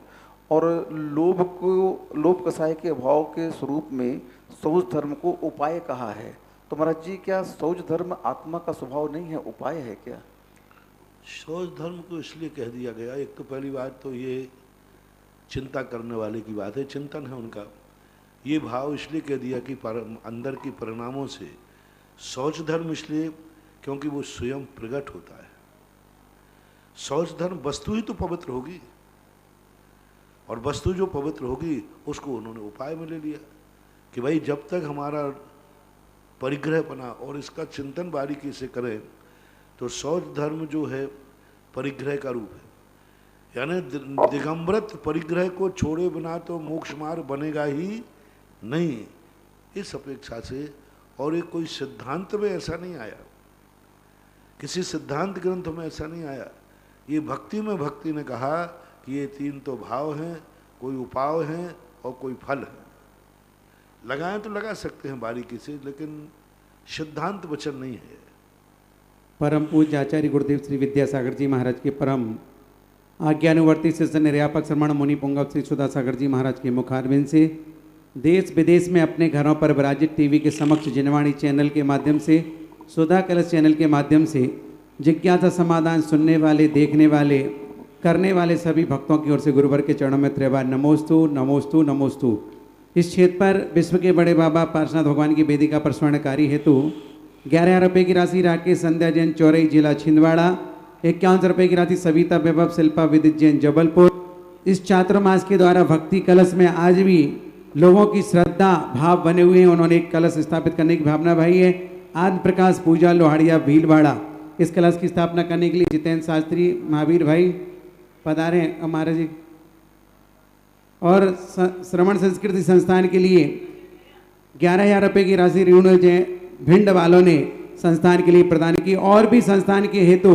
और लोभ कसाय के भाव के स्वरूप में शौच धर्म को उपाय कहा है। तो महाराज जी, क्या शौच धर्म आत्मा का स्वभाव नहीं है, उपाय है क्या? शौच धर्म को इसलिए कह दिया गया, एक तो पहली बात तो ये चिंता करने वाले की बात है, चिंतन है उनका। ये भाव इसलिए कह दिया कि अंदर के परिणामों से शौच धर्म, इसलिए क्योंकि वो स्वयं प्रकट होता है। शौच धर्म वस्तु ही तो पवित्र होगी, और वस्तु जो पवित्र होगी उसको उन्होंने उपाय में ले लिया कि भाई जब तक हमारा परिग्रह बना और इसका चिंतन बारीकी से करें तो शौच धर्म जो है परिग्रह का रूप है, यानी दिगंबरत परिग्रह को छोड़े बिना तो मोक्ष मार्ग बनेगा ही नहीं, इस अपेक्षा से। और ये कोई सिद्धांत में ऐसा नहीं आया, किसी सिद्धांत ग्रंथ में ऐसा नहीं आया, ये भक्ति में भक्ति ने कहा कि ये 3 तो भाव हैं, कोई उपाय हैं और कोई फल है। लगाएं तो लगा सकते हैं बारीकी से, लेकिन सिद्धांत वचन नहीं है। परम पूज्य आचार्य गुरुदेव श्री विद्यासागर जी महाराज के परम आज्ञानुवर्ती शिष्य निर्यापक श्रमण मुनि पुंगव श्री सुधासागर जी महाराज के मुखारबिंद से देश विदेश में अपने घरों पर विराजित टीवी के समक्ष जिनवाणी चैनल के माध्यम से, सुधा कलश चैनल के माध्यम से जिज्ञासा समाधान सुनने वाले, देखने वाले, करने वाले सभी भक्तों की ओर से गुरुवर के चरणों में त्रिबार नमोस्तु नमोस्तु नमोस्तु। इस क्षेत्र पर विश्व के बड़े बाबा पार्श्वनाथ भगवान की वेदिका पर स्वर्णकारी हेतु 11,000 रुपये की राशि राकेश संध्या जैन, चौरई, जिला छिंदवाड़ा। 51 रुपये की राशि सविता वैभव, शिल्पा विदित जैन, जबलपुर। इस चातुर्मास के द्वारा भक्ति कलश में आज भी लोगों की श्रद्धा भाव बने हुए हैं, उन्होंने एक कलश स्थापित करने की भावना भाई है। आदि प्रकाश पूजा लोहाड़िया भीलवाड़ा, इस कलश की स्थापना करने के लिए जितेंद्र शास्त्री महावीर भाई पधारे हमारे जी। और श्रवण संस्कृति संस्थान के लिए 11,000 रुपये की राशि रेणु जैन भिंड वालों ने संस्थान के लिए प्रदान की। और भी संस्थान के हेतु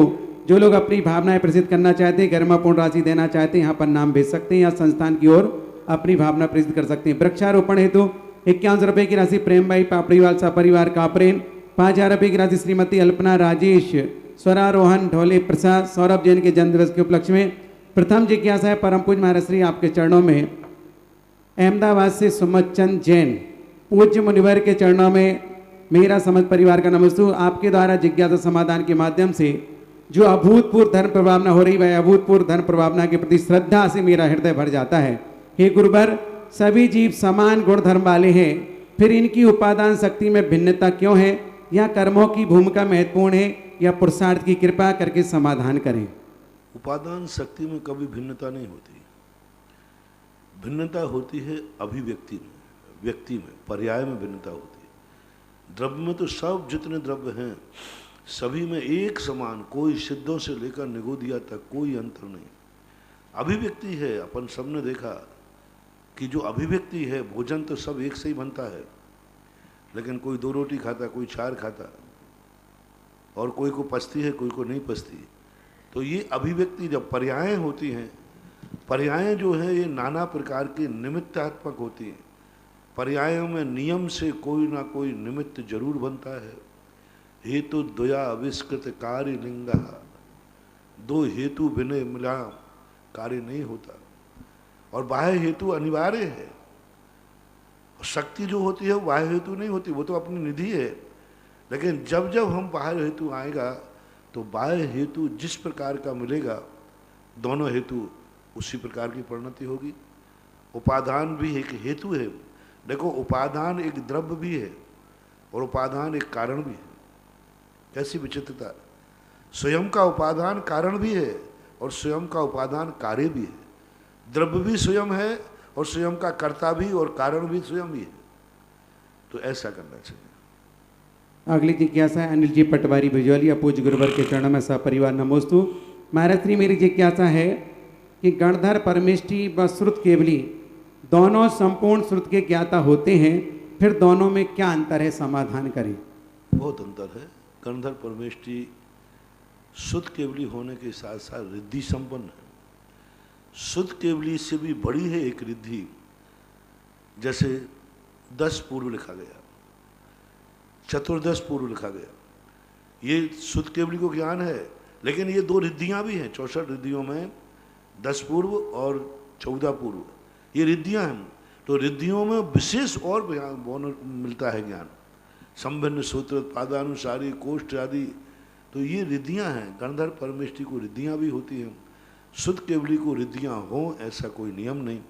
जो लोग अपनी भावनाएं प्रसिद्ध करना चाहते हैं, गरिमापूर्ण राशि देना चाहते हैं, यहाँ पर नाम भेज सकते हैं या संस्थान की ओर अपनी भावना प्रसिद्ध कर सकते हैं। वृक्षारोपण हेतु 51 रुपये की राशि प्रेम भाई पापड़ीवाल सा परिवार कापरेन। 5,000 रुपये की राशि श्रीमती अल्पना राजेश स्वरारोहण ढोले प्रसाद सौरभ जैन के जन्मदिवस के उपलक्ष्य में। प्रथम जिज्ञासा है परम पूज्य महाराज श्री आपके चरणों में अहमदाबाद से सुमत चंद जैन, पूज्य मुनिवर के चरणों में मेरा समझ परिवार का नमस्तु। आपके द्वारा जिज्ञासा समाधान के माध्यम से जो अभूतपूर्व धर्म प्रभावना हो रही है, अभूतपूर्व धर्म प्रभावना के प्रति श्रद्धा से मेरा हृदय भर जाता है। हे गुरुवर, सभी जीव समान गुण धर्म वाले हैं, फिर इनकी उपादान शक्ति में भिन्नता क्यों है? या कर्मों की भूमिका महत्वपूर्ण है या पुरुषार्थ की कृपा करके समाधान करें। उपादान शक्ति में कभी भिन्नता नहीं होती, भिन्नता होती है अभिव्यक्ति में, व्यक्ति में, पर्याय में भिन्नता होती है। द्रव्य में तो सब जितने द्रव्य हैं सभी में एक समान, कोई सिद्धों से लेकर निगोदिया तक कोई अंतर नहीं। अभिव्यक्ति है, अपन सबने देखा कि जो अभिव्यक्ति है, भोजन तो सब एक से ही बनता है, लेकिन कोई 2 रोटी खाता, कोई 4 खाता, और कोई को पचती है, कोई को नहीं पचती। तो ये अभिव्यक्ति जब पर्यायें होती हैं, पर्यायें जो है ये नाना प्रकार के निमित्तात्मक होती हैं। पर्यायों में नियम से कोई ना कोई निमित्त जरूर बनता है। हेतु द्वया आविष्कृत कार्य लिंगा, 2 हेतु बिना मिला कार्य नहीं होता, और बाह्य हेतु अनिवार्य है। शक्ति जो होती है वो बाह्य हेतु नहीं होती, वो तो अपनी निधि है। लेकिन जब जब हम बाह्य हेतु आएगा तो बाह्य हेतु जिस प्रकार का मिलेगा, दोनों हेतु उसी प्रकार की परिणति होगी। उपादान भी एक हेतु है। देखो, उपादान एक द्रव्य भी है और उपादान एक कारण भी है। कैसी विचित्रता! स्वयं का उपादान कारण भी है और स्वयं का उपादान कार्य भी है। द्रव्य भी स्वयं है और स्वयं का कर्ता भी और कारण भी स्वयं ही है। तो ऐसा करना चाहिए। अगली जिज्ञासा है अनिल जी पटवारी भिजवालिया, पूज्य गुरुवर के चरणों में सपरिवार नमोस्तु। महाराज श्री, मेरी जिज्ञासा है कि गणधर परमेष्टि व श्रुत केवली दोनों संपूर्ण श्रुत के ज्ञाता होते हैं, फिर दोनों में क्या अंतर है, समाधान करें। बहुत अंतर है। गणधर परमेष्ठी शुद्ध केवली होने के साथ साथ रिद्धि संपन्न है। शुद्ध केवली से भी बड़ी है एक रिद्धि, जैसे 10 पूर्व लिखा गया, चतुर्दश पूर्व लिखा गया, ये शुद्ध केवली को ज्ञान है। लेकिन ये 2 रिद्धियां भी हैं। 64 रिद्धियों में 10 पूर्व और 14 पूर्व ये रिद्धियां हैं। तो रिद्धियों में विशेष और मिलता है ज्ञान, संभिन्न सूत्र, पादानुसारी, कोष्ठ आदि। तो ये रिद्धियां हैं। गणधर परमेष्ठी को रिद्धियां भी होती हैं। शुद्ध केवली को रिद्धियां हों ऐसा कोई नियम नहीं।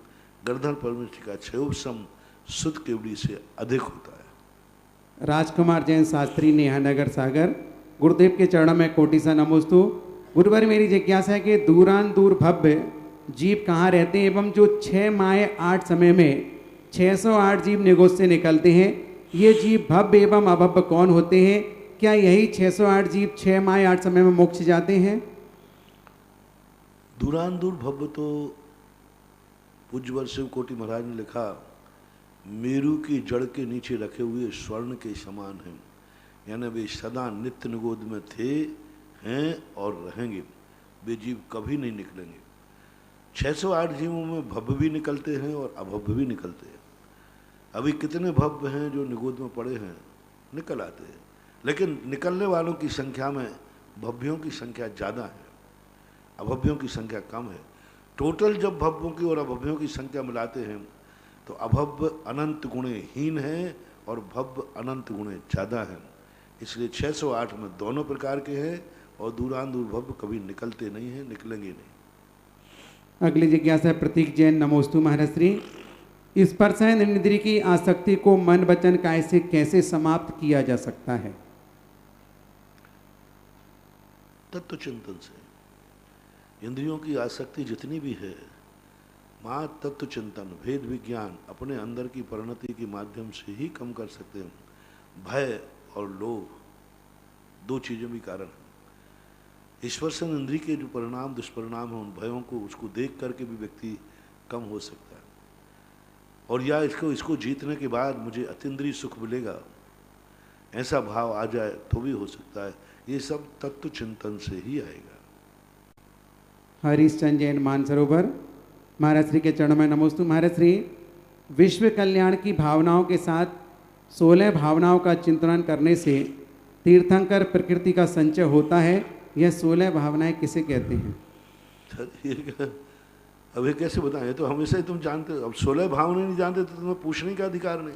गणधर परमेष्ठी का क्षयोपशम शुद्ध केवली से अधिक होता है। राजकुमार जैन शास्त्री, नेहानगर सागर। गुरुदेव के चरणों में कोटि सा नमोस्तु। गुरुवर, मेरी जिज्ञासा है कि दूरान दूर भव्य जीव कहाँ रहते हैं एवं जो 6 माह 8 समय में 608 जीव निगोद से निकलते हैं, ये जीव भव्य एवं अभव्य कौन होते हैं? क्या यही 608 जीव 6 माह 8 समय में मोक्ष जाते हैं? दूरान दूर भव्य तो पूज्यवर शिव कोटि महाराज ने लिखा, मेरू की जड़ के नीचे रखे हुए स्वर्ण के समान हैं। यानी वे सदा नित्य निगोद में थे, हैं और रहेंगे। वे जीव कभी नहीं निकलेंगे। 608 जीवों में भव्य भी निकलते हैं और अभव्य भी निकलते हैं। अभी कितने भव्य हैं जो निगोद में पड़े हैं, निकल आते हैं। लेकिन निकलने वालों की संख्या में भव्यों की संख्या ज़्यादा है, अभव्यों की संख्या कम है। टोटल जब भव्यों की और अभव्यों की संख्या मिलाते हैं तो अभव्य अनंत गुणे हीन है और भव्य अनंत गुणे ज़्यादा हैं। इसलिए 608 में दोनों प्रकार के हैं और दूरान दूर भव्य कभी निकलते नहीं हैं, निकलेंगे नहीं। अगली जिज्ञासा है प्रतीक जैन, नमोस्तु महाराज श्री। स्पर्श इंद्रिय की आसक्ति को मन वचन काय से कैसे समाप्त किया जा सकता है? तत्व चिंतन से। इंद्रियों की आसक्ति जितनी भी है, मां तत्व चिंतन, भेद विज्ञान, अपने अंदर की परिणति के माध्यम से ही कम कर सकते हैं। भय और लोभ 2 चीजें भी कारण हैं। ईश्वर इंद्रिय के जो परिणाम दुष्परिणाम हैं, उन भयों को उसको देख करके भी व्यक्ति कम हो सकता है। और या इसको जीतने के बाद मुझे अतीन्द्रिय सुख मिलेगा, ऐसा भाव आ जाए तो भी हो सकता है। ये सब तत्व चिंतन से ही आएगा। हरीश चंद जैन, मानसरोवर। महाराज श्री के चरणों में नमोस्तु। महाराज श्री, विश्व कल्याण की भावनाओं के साथ 16 भावनाओं का चिंतन करने से तीर्थंकर प्रकृति का संचय होता है। यह 16 भावनाएं किसे कहते हैं? अब ये कैसे बताएं? तो हमेशा ही तुम जानते हो। अब 16 भावनाएं नहीं जानते तो तुम्हें पूछने का अधिकार नहीं।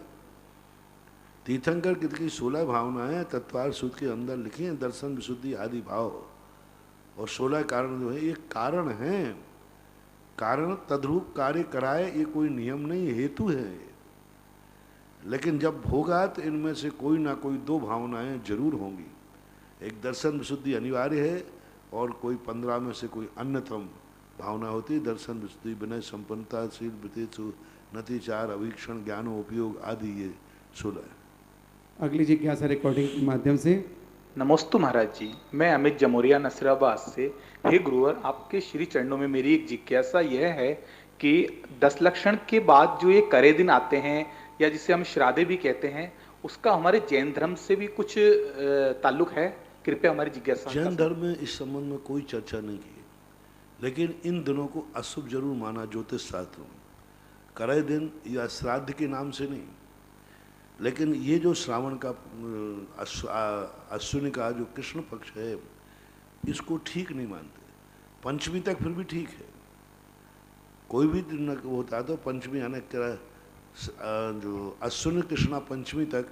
तीर्थंकर की 16 भावनाएं तत्वार सूत्र के अंदर लिखी हैं, दर्शन, विशुद्धि, आदि भाव। और 16 कारण जो है ये कारण हैं। कारण तद्रूप कार्य कराए, ये कोई नियम नहीं, हेतु है। लेकिन जब होगा तो इनमें से कोई ना कोई 2 भावनाएं जरूर होंगी। एक दर्शन विशुद्धि अनिवार्य है और कोई 15 में से कोई अन्यतम भावना होती है। दर्शन विशुद्धि, विनय, संपन्नता, शील, वृत्ति, नतिचार, अवीक्षण, ज्ञान, उपयोग आदि, ये 16 है। अगली जिज्ञासा रिकॉर्डिंग के माध्यम से। नमोस्तु महाराज जी, मैं अमित जमोरिया नसराबाद से। हे गुरुवर, आपके श्री चरणों में मेरी एक जिज्ञासा यह है कि 10 लक्षण के बाद जो ये करे दिन आते हैं या जिसे हम श्राद्धे भी कहते हैं, उसका हमारे जैन धर्म से भी कुछ ताल्लुक है? कृपया हमारी जिज्ञासा। जैन धर्म में इस संबंध में कोई चर्चा नहीं की, लेकिन इन दिनों को अशुभ जरूर माना ज्योतिष शास्त्रों में। करे दिन या श्राद्ध के नाम से नहीं, लेकिन ये जो श्रावण का अश्विनी का जो कृष्ण पक्ष है, इसको ठीक नहीं मानते। पंचमी तक फिर भी ठीक है, कोई भी दिन होता तो पंचमी यानी जो अश्विनी कृष्णा पंचमी तक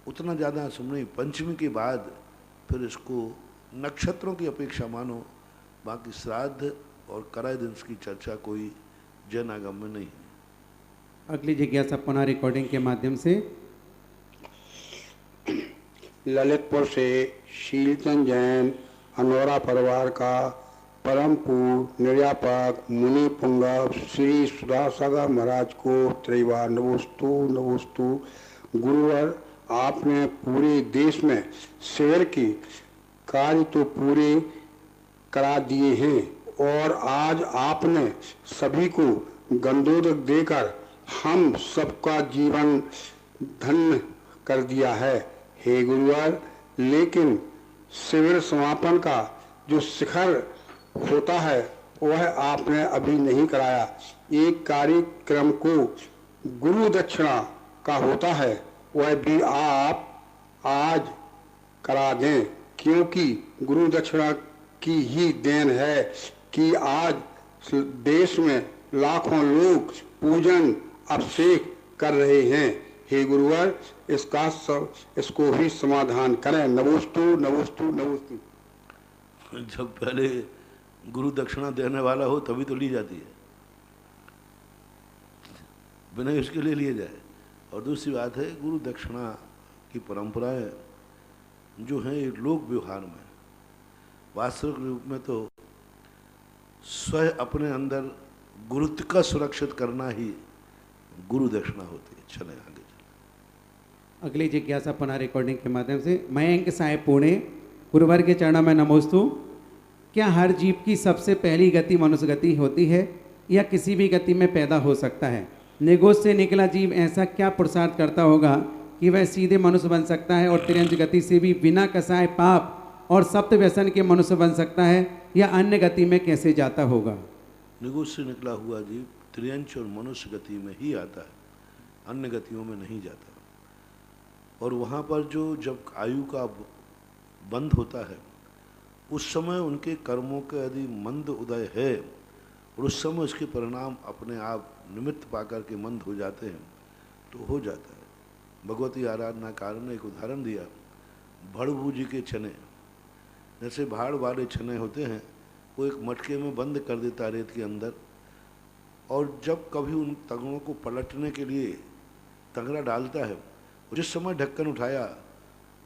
उतना ज़्यादा शुभ नहीं। पंचमी के बाद फिर इसको नक्षत्रों की अपेक्षा मानो। बाकी श्राद्ध और कराए दिन की चर्चा कोई जैन आगम में नहीं है। अगली जिज्ञासा पुनः रिकॉर्डिंग के माध्यम से। ललितपुर से शीलचंद जैन, अनोरा परिवार का परम पूज्य निर्यापक मुनि पुंगव श्री सुधासागर महाराज को त्रिवार नमोस्तु नमोस्तु। गुरुवर, आपने पूरे देश में शहर के कार्य तो पूरे करा दिए हैं और आज आपने सभी को गंधोदक देकर हम सबका जीवन धन्य कर दिया है। हे गुरुवर, लेकिन शिविर समापन का जो शिखर होता है वह आपने अभी नहीं कराया। एक कार्यक्रम को गुरु दक्षिणा का होता है, वह भी आप आज करा दें, क्योंकि गुरु दक्षिणा की ही देन है कि आज देश में लाखों लोग पूजन अभिषेक कर रहे हैं। हे गुरुवर, इसको भी समाधान करें। नमोस्तु नमोस्तु नमोस्तु। जब पहले गुरु दक्षिणा देने वाला हो तभी तो ली जाती है, बिना इसके लिए लिए जाए। और दूसरी बात है, गुरु दक्षिणा की परंपराएं जो हैं ये लोक व्यवहार में, वास्तविक रूप में तो स्वयं अपने अंदर गुरुत्व का सुरक्षित करना ही गुरु दक्षिणा होती है। चले आगे चले। अगली जिज्ञासा पुनः रिकॉर्डिंग के माध्यम से मयंक साहेब पुणे, गुरुवर के चरणों में नमोस्तु। क्या हर जीव की सबसे पहली गति मनुष्य गति होती है या किसी भी गति में पैदा हो सकता है? निगोज से निकला जीव ऐसा क्या पुरुषार्थ करता होगा कि वह सीधे मनुष्य बन सकता है और तिरंज गति से भी बिना कसाय पाप और सप्त व्यसन के मनुष्य बन सकता है, या अन्य गति में कैसे जाता होगा? निगोज से निकला हुआ जीव त्रियंच और मनुष्य गति में ही आता है, अन्य गतियों में नहीं जाता। और वहाँ पर जो जब आयु का बंध होता है उस समय उनके कर्मों के यदि मंद उदय है और उस समय उसके परिणाम अपने आप निमित्त पाकर के मंद हो जाते हैं तो हो जाता है। भगवती आराधना कारण ने एक उदाहरण दिया, भड़भूजी के चने, जैसे भाड़ वाले चने होते हैं वो एक मटके में बंद कर देता रेत के अंदर, और जब कभी उन तगड़ों को पलटने के लिए तगड़ा डालता है, जिस समय ढक्कन उठाया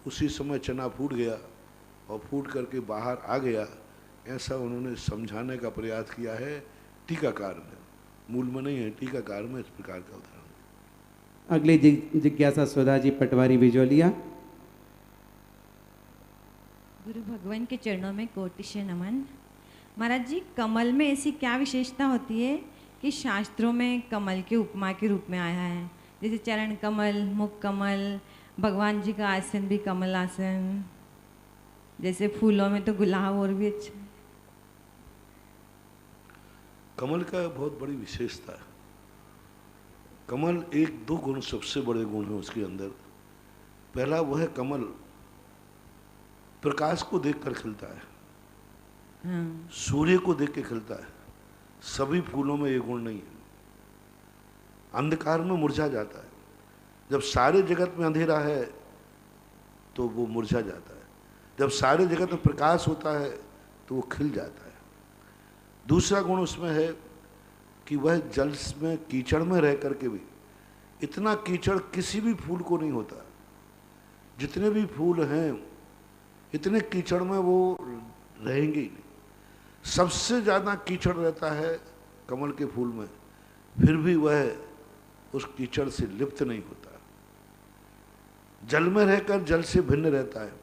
उसी समय चना फूट गया और फूट करके बाहर आ गया। ऐसा उन्होंने समझाने का प्रयास किया है टीकाकार ने, मूल में नहीं है, टीकाकार में इस प्रकार का उदाहरण। अगली जिज्ञासा सुधा जी पटवारी बिजोलिया। गुरु भगवान के चरणों में कोटि से नमन। महाराज जी, कमल में ऐसी क्या विशेषता होती है कि शास्त्रों में कमल के उपमा के रूप में आया है? जैसे चरण कमल, मुख कमल, भगवान जी का आसन भी कमल आसन, जैसे फूलों में तो गुलाब और भी अच्छा। कमल का बहुत बड़ी विशेषता है। कमल एक दो गुण, सबसे बड़े गुण हैं उसके अंदर। पहला वह है कमल प्रकाश को देखकर खिलता है, सूर्य को देख के खिलता है। सभी फूलों में ये गुण नहीं है। अंधकार में मुरझा जाता है, जब सारे जगत में अंधेरा है तो वो मुरझा जाता है, जब सारे जगत में प्रकाश होता है तो वो खिल जाता है। दूसरा गुण उसमें है कि वह जल में कीचड़ में रह करके भी, इतना कीचड़ किसी भी फूल को नहीं होता। जितने भी फूल हैं इतने कीचड़ में वो रहेंगे ही नहीं। सबसे ज़्यादा कीचड़ रहता है कमल के फूल में, फिर भी वह उस कीचड़ से लिप्त नहीं होता। जल में रहकर जल से भिन्न रहता है।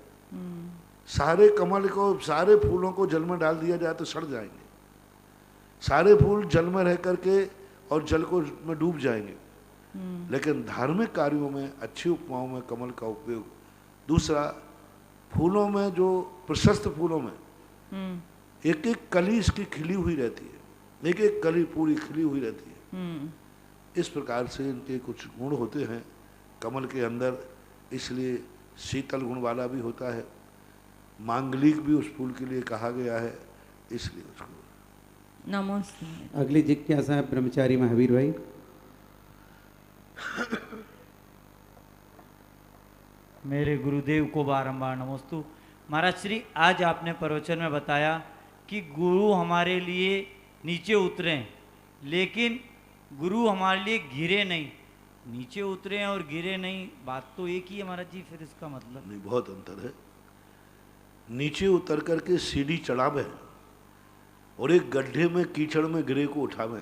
सारे कमल को, सारे फूलों को जल में डाल दिया जाए तो सड़ जाएंगे। सारे फूल जल में रह करके और जल को में डूब जाएंगे। लेकिन धार्मिक कार्यों में, अच्छी उपमाओं में कमल का उपयोग। दूसरा, फूलों में जो प्रशस्त फूलों में एक एक कली इसकी खिली हुई रहती है, एक एक कली पूरी खिली हुई रहती है। इस प्रकार से इनके कुछ गुण होते हैं कमल के अंदर, इसलिए शीतल गुण वाला भी होता है। मांगलिक भी उस फूल के लिए कहा गया है, इसलिए उसको नमस्ते। अगली जिज्ञासा है ब्रह्मचारी महावीर भाई। मेरे गुरुदेव को बारंबार नमोस्तु। महाराज श्री, आज आपने प्रवचन में बताया कि गुरु हमारे लिए नीचे उतरे, लेकिन गुरु हमारे लिए गिरे नहीं। नीचे उतरे हैं और गिरे नहीं, बात तो एक ही है महाराज जी, फिर इसका मतलब? नहीं, बहुत अंतर है। नीचे उतर करके सीढ़ी चढ़ावे और एक गड्ढे में कीचड़ में गिरे को उठावे,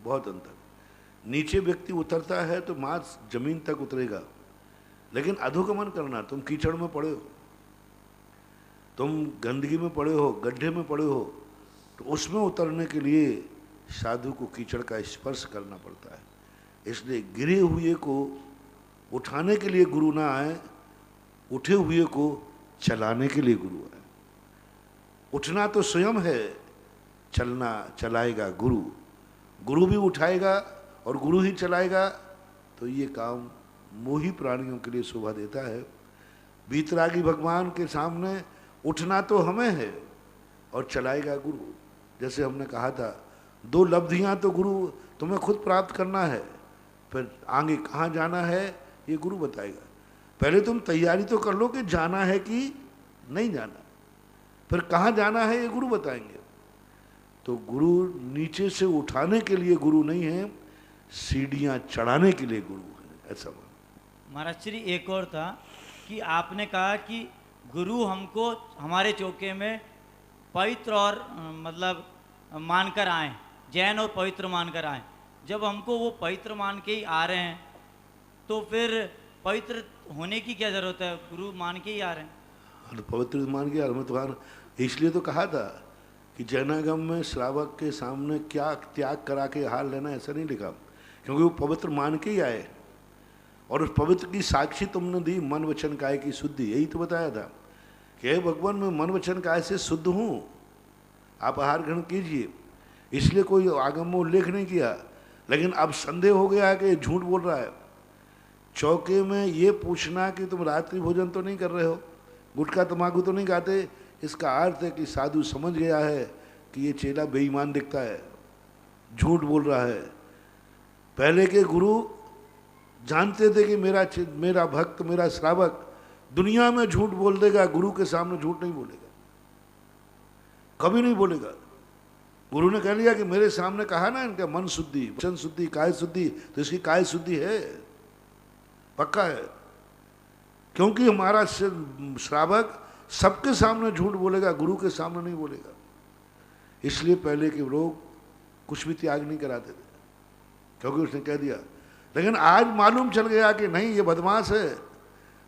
बहुत अंतर। नीचे व्यक्ति उतरता है तो मांस जमीन तक उतरेगा, लेकिन अधोगमन करना, तुम कीचड़ में पड़े हो, तुम गंदगी में पड़े हो, गड्ढे में पड़े हो, तो उसमें उतरने के लिए साधु को कीचड़ का स्पर्श करना पड़ता है। इसलिए गिरे हुए को उठाने के लिए गुरु ना आए, उठे हुए को चलाने के लिए गुरु आए। उठना तो स्वयं है, चलना चलाएगा गुरु। गुरु भी उठाएगा और गुरु ही चलाएगा, तो ये काम मोही प्राणियों के लिए शोभा देता है। बीतरागी भगवान के सामने उठना तो हमें है और चलाएगा गुरु। जैसे हमने कहा था, 2 लब्धियां तो गुरु तुम्हें खुद प्राप्त करना है, फिर आगे कहाँ जाना है ये गुरु बताएगा। पहले तुम तैयारी तो कर लो कि जाना है कि नहीं जाना, फिर कहाँ जाना है ये गुरु बताएंगे। तो गुरु नीचे से उठाने के लिए गुरु नहीं है, सीढ़ियाँ चढ़ाने के लिए गुरु है, ऐसा महाराज श्री एक और था कि आपने कहा कि गुरु हमको हमारे चौके में पवित्र और मतलब मानकर आए, जैन और पवित्र मानकर आए। जब हमको वो पवित्र मान के ही आ रहे हैं तो फिर पवित्र होने की क्या जरूरत है, गुरु मान के ही आ रहे हैं। पवित्र मान के हमें तो इसलिए तो कहा था कि जैनागम में श्रावक के सामने क्या त्याग करा के हार लेना, ऐसा नहीं लिखा, क्योंकि वो पवित्र मान के ही आए और उस पवित्र की साक्षी तुमने दी, मन वचन काय की शुद्धि। यही तो बताया था कि हे भगवान मैं मन वचन काय से शुद्ध हूँ, आप आहार ग्रहण कीजिए। इसलिए कोई आगम में उल्लेख नहीं किया, लेकिन अब संदेह हो गया है कि झूठ बोल रहा है। चौके में ये पूछना कि तुम रात्रि भोजन तो नहीं कर रहे हो, गुटखा तम्बाकू तो नहीं खाते, इसका अर्थ है कि साधु समझ गया है कि ये चेला बेईमान दिखता है, झूठ बोल रहा है। पहले के गुरु जानते थे कि मेरा भक्त, मेरा श्रावक दुनिया में झूठ बोल देगा, गुरु के सामने झूठ नहीं बोलेगा, कभी नहीं बोलेगा। गुरु ने कह लिया कि मेरे सामने कहा ना इनका मन शुद्धि, वचन शुद्धि, काय शुद्धि, तो इसकी काय शुद्धि है, पक्का है। क्योंकि हमारा श्रावक सबके सामने झूठ बोलेगा, गुरु के सामने नहीं बोलेगा। इसलिए पहले के लोग कुछ भी त्याग नहीं कराते थे, क्योंकि उसने कह दिया। लेकिन आज मालूम चल गया कि नहीं, ये बदमाश है,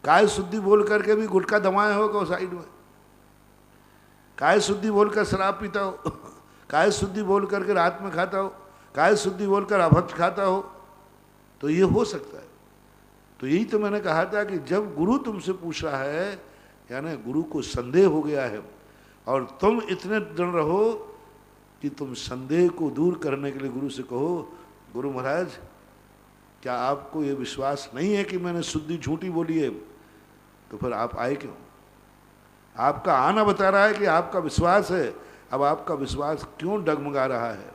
काय शुद्धि बोल करके भी गुटखा दमाए हो को साइड में, काय शुद्धि बोलकर शराब पीता हो, काय शुद्धि बोल करके रात में खाता हो, काय शुद्धि बोलकर अभक्ष खाता हो, तो ये हो सकता है। तो यही तो मैंने कहा था कि जब गुरु तुमसे पूछ रहा है, यानी गुरु को संदेह हो गया है और तुम इतने दृढ़ रहो कि तुम संदेह को दूर करने के लिए गुरु से कहो, गुरु महाराज क्या आपको ये विश्वास नहीं है कि मैंने शुद्धि झूठी बोली है, तो फिर आप आए क्यों? आपका आना बता रहा है कि आपका विश्वास है, अब आपका विश्वास क्यों डगमगा रहा है,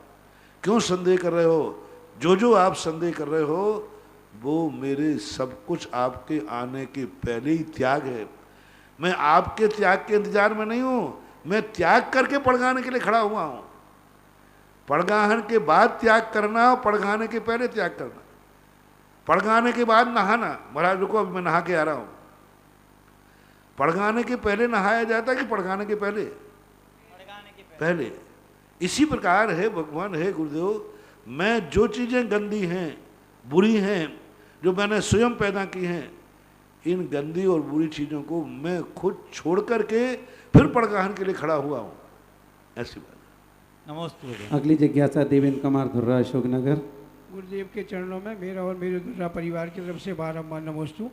क्यों संदेह कर रहे हो? जो आप संदेह कर रहे हो वो मेरे सब कुछ आपके आने के पहले ही त्याग है। मैं आपके त्याग के इंतजार में नहीं हूँ, मैं त्याग करके पड़गाने के लिए खड़ा हुआ हूँ। पड़गाहन के बाद त्याग करना, पड़गाने के पहले त्याग करना। पड़गाने के बाद नहाना, महाराज रुको अभी मैं नहा के आ रहा हूँ। पड़गाने के पहले नहाया जाता है कि पड़गाने के पहले? पहले। इसी प्रकार है भगवान, है गुरुदेव, मैं जो चीज़ें गंदी हैं, बुरी हैं, जो मैंने स्वयं पैदा की हैं, इन गंदी और बुरी चीज़ों को मैं खुद छोड़ करके फिर पड़गाहन के लिए खड़ा हुआ हूँ, ऐसी बात। नमस्ते। अगली जिज्ञासा देवेंद्र कुमार धुर्रा, अशोकनगर। गुरुदेव के चरणों में मेरा और मेरे धुर्रा परिवार की तरफ से बारम्बार नमोस्तु।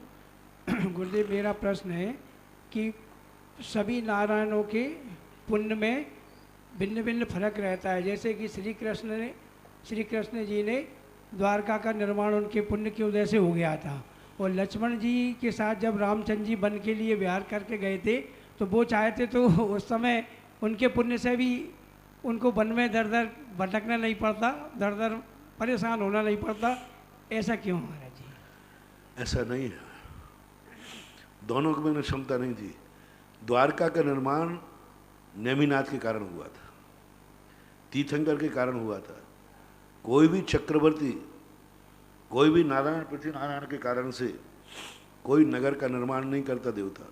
गुरुदेव मेरा प्रश्न है कि सभी नारायणों के पुण्य में भिन्न भिन्न फर्क रहता है। जैसे कि श्री कृष्ण जी ने द्वारका का निर्माण उनके पुण्य की वजह से हो गया था, और लक्ष्मण जी के साथ जब रामचंद्र जी वन के लिए विहार करके गए थे तो वो चाहते तो उस समय उनके पुण्य से भी उनको वन में दर दर भटकना नहीं पड़ता, दर दर परेशान होना नहीं पड़ता। ऐसा क्यों महाराज जी? ऐसा नहीं है, दोनों की मैंने क्षमता नहीं थी। द्वारका का निर्माण नेमिनाथ के कारण हुआ था, तीर्थंकर के कारण हुआ था। कोई भी चक्रवर्ती, कोई भी नारायण पृथ्वी नारायण के कारण से कोई नगर का निर्माण नहीं करता देवता,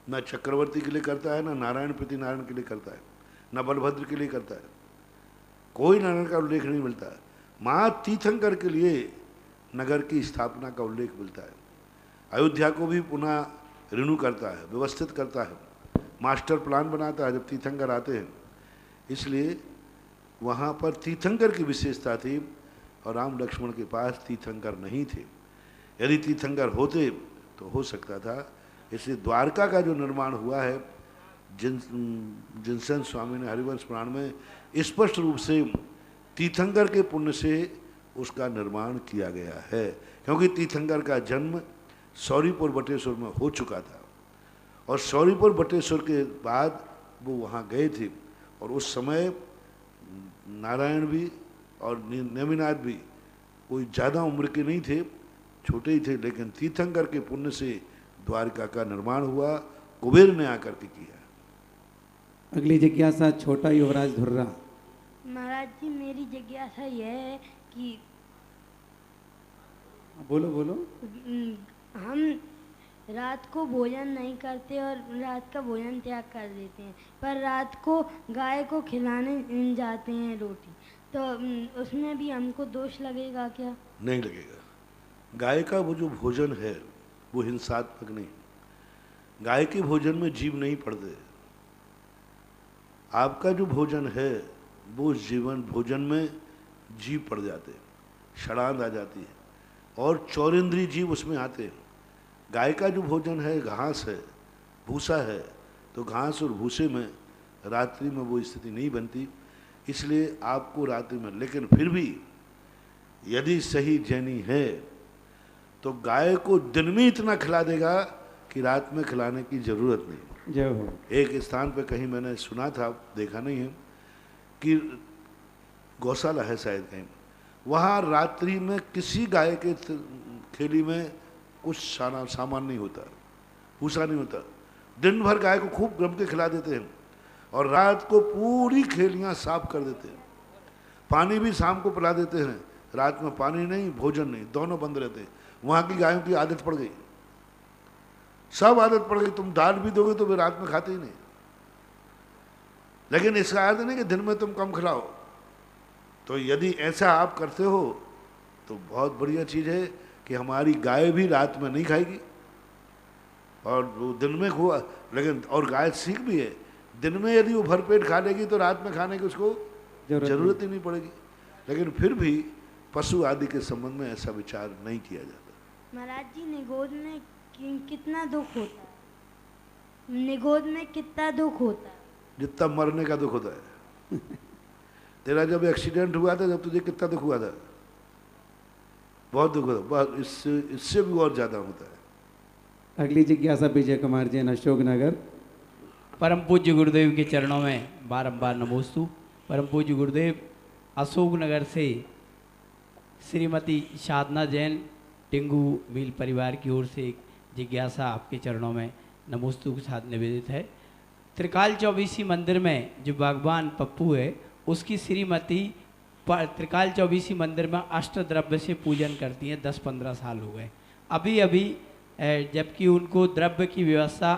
ना चक्रवर्ती के लिए करता है, ना नारायण पृथ्वी नारायण के लिए करता है, ना बलभद्र के लिए करता है। कोई नगर का उल्लेख नहीं मिलता है। माँ तीर्थंकर के लिए नगर की स्थापना का उल्लेख मिलता है। अयोध्या को भी पुनः रिन्यू करता है, व्यवस्थित करता है, मास्टर प्लान बनाता है जब तीर्थंकर आते हैं। इसलिए वहाँ पर तीर्थंकर की विशेषता थी और राम लक्ष्मण के पास तीर्थंकर नहीं थे। यदि तीर्थंकर होते तो हो सकता था। इसलिए द्वारका का जो निर्माण हुआ है, जिनसन स्वामी ने हरिवंश पुराण में स्पष्ट रूप से तीर्थंकर के पुण्य से उसका निर्माण किया गया है, क्योंकि तीर्थंकर का जन्म सौरीपुर बटेश्वर में हो चुका था और सौरीपुर बटेश्वर के बाद वो वहाँ गए थे और उस समय नारायण भी और नेमिनाथ भी कोई ज़्यादा उम्र के नहीं थे, छोटे ही थे, लेकिन तीर्थंकर के पुण्य से द्वारका का निर्माण हुआ, कुबेर ने आकर के किया। अगली जिज्ञासा छोटा युवराज धुर्रा। महाराज जी, मेरी जिज्ञासा यह है कि बोलो बोलो। हम रात को भोजन नहीं करते और रात का भोजन त्याग कर देते हैं, पर रात को गाय को खिलाने जाते हैं रोटी, तो उसमें भी हमको दोष लगेगा क्या? नहीं लगेगा। गाय का वो जो भोजन है वो हिंसात्मक नहीं, गाय के भोजन में जीव नहीं पड़ते। आपका जो भोजन है वो जीवन भोजन में जीव पड़ जाते, षडांध आ जाती है और चौरेंद्रीय जीव उसमें आते हैं। गाय का जो भोजन है घास है, भूसा है, तो घास और भूसे में रात्रि में वो स्थिति नहीं बनती, इसलिए आपको रात्रि में, लेकिन फिर भी यदि सही जैनी है तो गाय को दिन में इतना खिला देगा कि रात में खिलाने की जरूरत नहीं। जय हो। एक स्थान पे कहीं मैंने सुना था, देखा नहीं है, कि गौशाला है शायद कहीं, वहाँ रात्रि में किसी गाय के खेली में कुछ सामान नहीं होता, भूसा नहीं होता। दिन भर गाय को खूब गम के खिला देते हैं और रात को पूरी खेलियां साफ कर देते हैं। पानी भी शाम को पिला देते हैं, रात में पानी नहीं, भोजन नहीं, दोनों बंद रहते हैं। वहाँ की गायों की आदत पड़ गई, सब आदत पड़ गई। तुम दाल भी दोगे तो वे रात में खाते ही नहीं, लेकिन इसका अर्थ नहीं कि दिन में तुम कम खिलाओ। तो यदि ऐसा आप करते हो तो बहुत बढ़िया चीज़ है कि हमारी गाय भी रात में नहीं खाएगी और वो दिन में हुआ, लेकिन और गाय सीख भी है, दिन में यदि वो भरपेट खा लेगी तो रात में खाने की उसको जरूरत ही नहीं पड़ेगी। लेकिन फिर भी पशु आदि के संबंध में ऐसा विचार नहीं किया जाता। महाराज जी, निगोद में कितना दुख होता है? निगोद में कितना दुख होता है? जितना मरने का दुख होता है। तेरा जब एक्सीडेंट हुआ था, जब तुझे कितना दुख हुआ था? बहुत दुख होता, बहुत, इससे भी और ज्यादा होता है। अगली जिज्ञासा विजय कुमार जैन, अशोक नगर। परम पूज्य गुरुदेव के चरणों में बारंबार नमोस्तु। परम पूज्य गुरुदेव, अशोक नगर से श्रीमती साधना जैन टिंगू मिल परिवार की ओर से एक जिज्ञासा आपके चरणों में नमोस्तु के साथ निवेदित है। त्रिकाल चौबीसी मंदिर में जो भगवान पप्पू है, उसकी श्रीमती त्रिकाल चौबीसी मंदिर में अष्टद्रव्य से पूजन करती हैं, 10-15 साल हो गए। अभी अभी जबकि उनको द्रव्य की व्यवस्था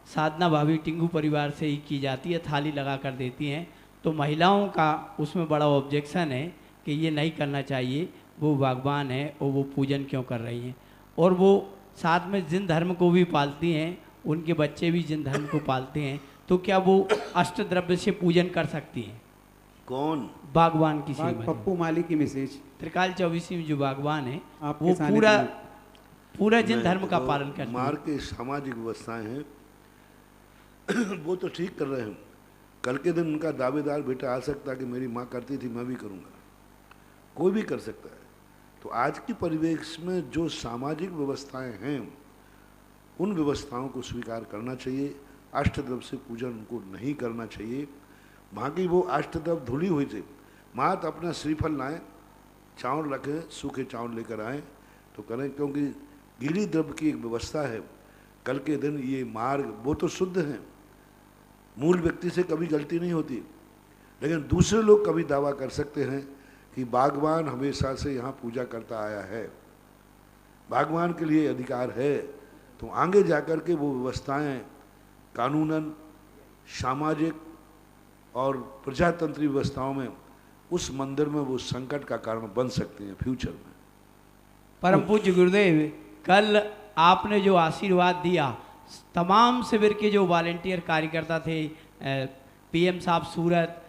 साधना भाभी टिंगू परिवार से ही की जाती है, थाली लगा कर देती हैं, तो महिलाओं का उसमें बड़ा ऑब्जेक्शन है कि ये नहीं करना चाहिए, वो भगवान है और वो पूजन क्यों कर रही हैं। और वो साथ में जिन धर्म को भी पालती हैं, उनके बच्चे भी जिन धर्म को पालते हैं, तो क्या वो अष्टद्रव्य से पूजन कर सकती हैं? कौन? भगवान की श्रीमती पप्पू माली की मैसेज। त्रिकाल चौबीसी में जो भगवान है वो पूरा जिन धर्म का पालन करते हैं। मार के सामाजिक व्यवस्थाएं हैं वो तो ठीक कर रहे हैं। कल के दिन उनका दावेदार बेटा आ सकता है कि मेरी माँ करती थी, मैं भी करूँगा, कोई भी कर सकता है। तो आज की परिवेश में जो सामाजिक व्यवस्थाएं हैं, उन व्यवस्थाओं को स्वीकार करना चाहिए। अष्टद्रव्य से पूजन उनको नहीं करना चाहिए। वहाँ की वो अष्टद्रव्य धुली हुई थी, मात अपना श्रीफल लाएं, चावल रखें, सूखे चावल लेकर आएँ तो करें, क्योंकि गीली द्रव्य की एक व्यवस्था है। कल के दिन ये मार्ग वो तो शुद्ध हैं, मूल व्यक्ति से कभी गलती नहीं होती, लेकिन दूसरे लोग कभी दावा कर सकते हैं कि बागवान हमेशा से यहाँ पूजा करता आया है, बागवान के लिए अधिकार है। तो आगे जाकर के वो व्यवस्थाएं कानूनन, सामाजिक और प्रजातंत्री व्यवस्थाओं में उस मंदिर में वो संकट का कारण बन सकते हैं फ्यूचर में। परम पूज्य गुरुदेव, कल आपने जो आशीर्वाद दिया, तमाम शिविर के जो वॉलेंटियर कार्यकर्ता थे, पीएम साहब सूरत,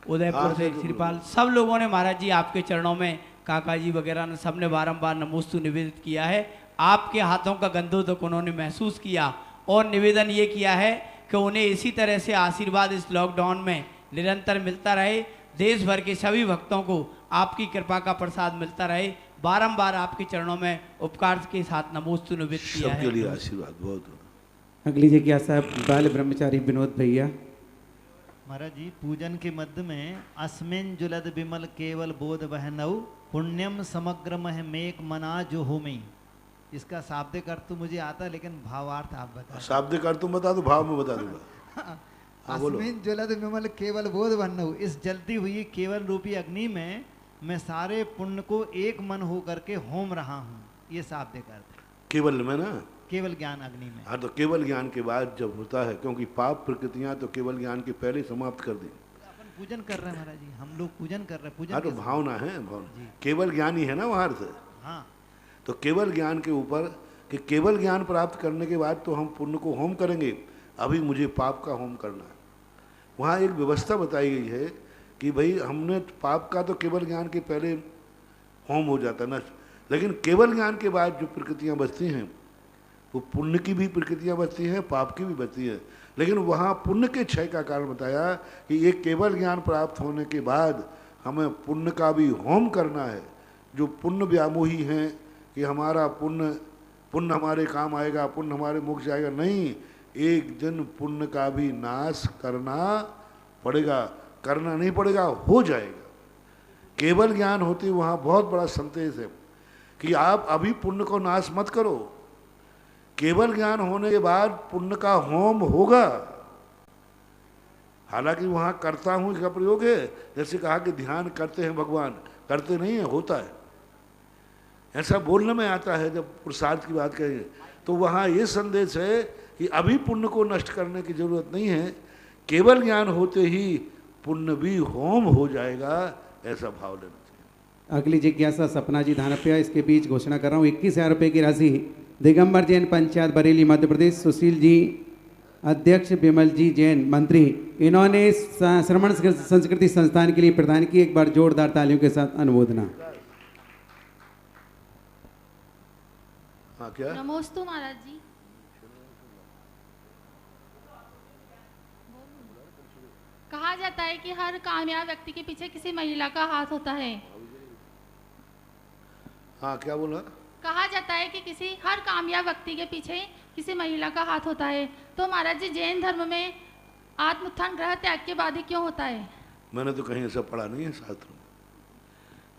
उदयपुर से श्रीपाल, सब लोगों ने महाराज जी आपके चरणों में, काका जी वगैरह ने सबने बारंबार नमोस्तु निवेदित किया है। आपके हाथों का गंधोदक उन्होंने महसूस किया और निवेदन ये किया है कि उन्हें इसी तरह से आशीर्वाद इस लॉकडाउन में निरंतर मिलता रहे। देश भर के सभी भक्तों को आपकी कृपा का प्रसाद मिलता रहे। बारंबार आपके चरणों में उपकार के साथ नमोस्तु निवेदित किया है। सबके लिए आशीर्वाद बहुत। अगली जिज्ञासा बाल ब्रह्मचारी विनोद भैया। महाराज जी, पूजन के मध्य में अस्मिन जुलद विमल केवल बोध बहनऊ पुण्यम समग्र मह मेक मना जो हो में, इसका शाब्दिक अर्थ तो मुझे आता है लेकिन भावार्थ आप बता। शाब्दिक अर्थ तुम बता दो, भाव में बता दूंगा। अस्मिन जुलद विमल केवल बोध बहनऊ, इस जलती हुई केवल रूपी अग्नि में मैं सारे पुण्य को एक मन हो करके होम रहा हूँ, ये शाब्दिक अर्थ। केवल में ना, केवल ज्ञान अग्नि में। हाँ, तो केवल ज्ञान के बाद जब होता है, क्योंकि पाप प्रकृतियां तो केवल ज्ञान के पहले समाप्त कर दी। अपन पूजन कर रहे हैं महाराज जी, हम लोग पूजन कर रहे हैं। पूजन हाँ, तो भावना है, भावना केवल ज्ञान ही है ना वहाँ अर्थ। हाँ, तो केवल ज्ञान के ऊपर कि केवल ज्ञान प्राप्त करने के बाद तो हम पुण्य को होम करेंगे, अभी मुझे पाप का होम करना है। वहाँ एक व्यवस्था बताई गई है कि भाई हमने पाप का तो केवल ज्ञान के पहले होम हो जाता है नष्ट, लेकिन केवल ज्ञान के बाद जो प्रकृतियाँ बचती हैं वो पुण्य की भी प्रकृतियाँ बचती हैं, पाप की भी बचती है। लेकिन वहाँ पुण्य के क्षय का कारण बताया कि ये केवल ज्ञान प्राप्त होने के बाद हमें पुण्य का भी होम करना है। जो पुण्य व्यामोही हैं कि हमारा पुण्य हमारे काम आएगा, पुण्य हमारे मुख जाएगा, नहीं, एक दिन पुण्य का भी नाश करना पड़ेगा। करना नहीं पड़ेगा, हो जाएगा। केवल ज्ञान होती वहाँ बहुत बड़ा संदेश है कि आप अभी पुण्य को नाश मत करो, केवल ज्ञान होने के बाद पुण्य का होम होगा। हालांकि वहाँ करता हूँ इसका प्रयोग है, जैसे कहा कि ध्यान करते हैं भगवान, करते नहीं है, होता है, ऐसा बोलने में आता है। जब प्रसाद की बात करेंगे तो वहाँ ये संदेश है कि अभी पुण्य को नष्ट करने की जरूरत नहीं है, केवल ज्ञान होते ही पुण्य भी होम हो जाएगा, ऐसा भाव लेना चाहिए। अगली जिज्ञासा सपना जी धानप्या। इसके बीच घोषणा कर रहा हूँ 21,000 रुपये की राशि दिगंबर जैन पंचायत बरेली मध्य प्रदेश, सुशील जी अध्यक्ष, विमल जी जैन मंत्री, इन्होंने श्रमण संस्कृति संस्थान के लिए प्रदान की। एक बार जोरदार तालियों के साथ अनुमोदना। हाँ, क्या नमोस्तु महाराज जी। कहा जाता है कि हर कामयाब व्यक्ति के पीछे किसी महिला का हाथ होता है। हाँ, क्या बोला? कहा जाता है कि हर कामयाब व्यक्ति के पीछे किसी महिला का हाथ होता है। तो महाराज जी, जैन धर्म में आत्मोत्थान ग्रह त्याग के बाद ही क्यों होता है? मैंने तो कहीं ऐसा पढ़ा नहीं है शास्त्र में,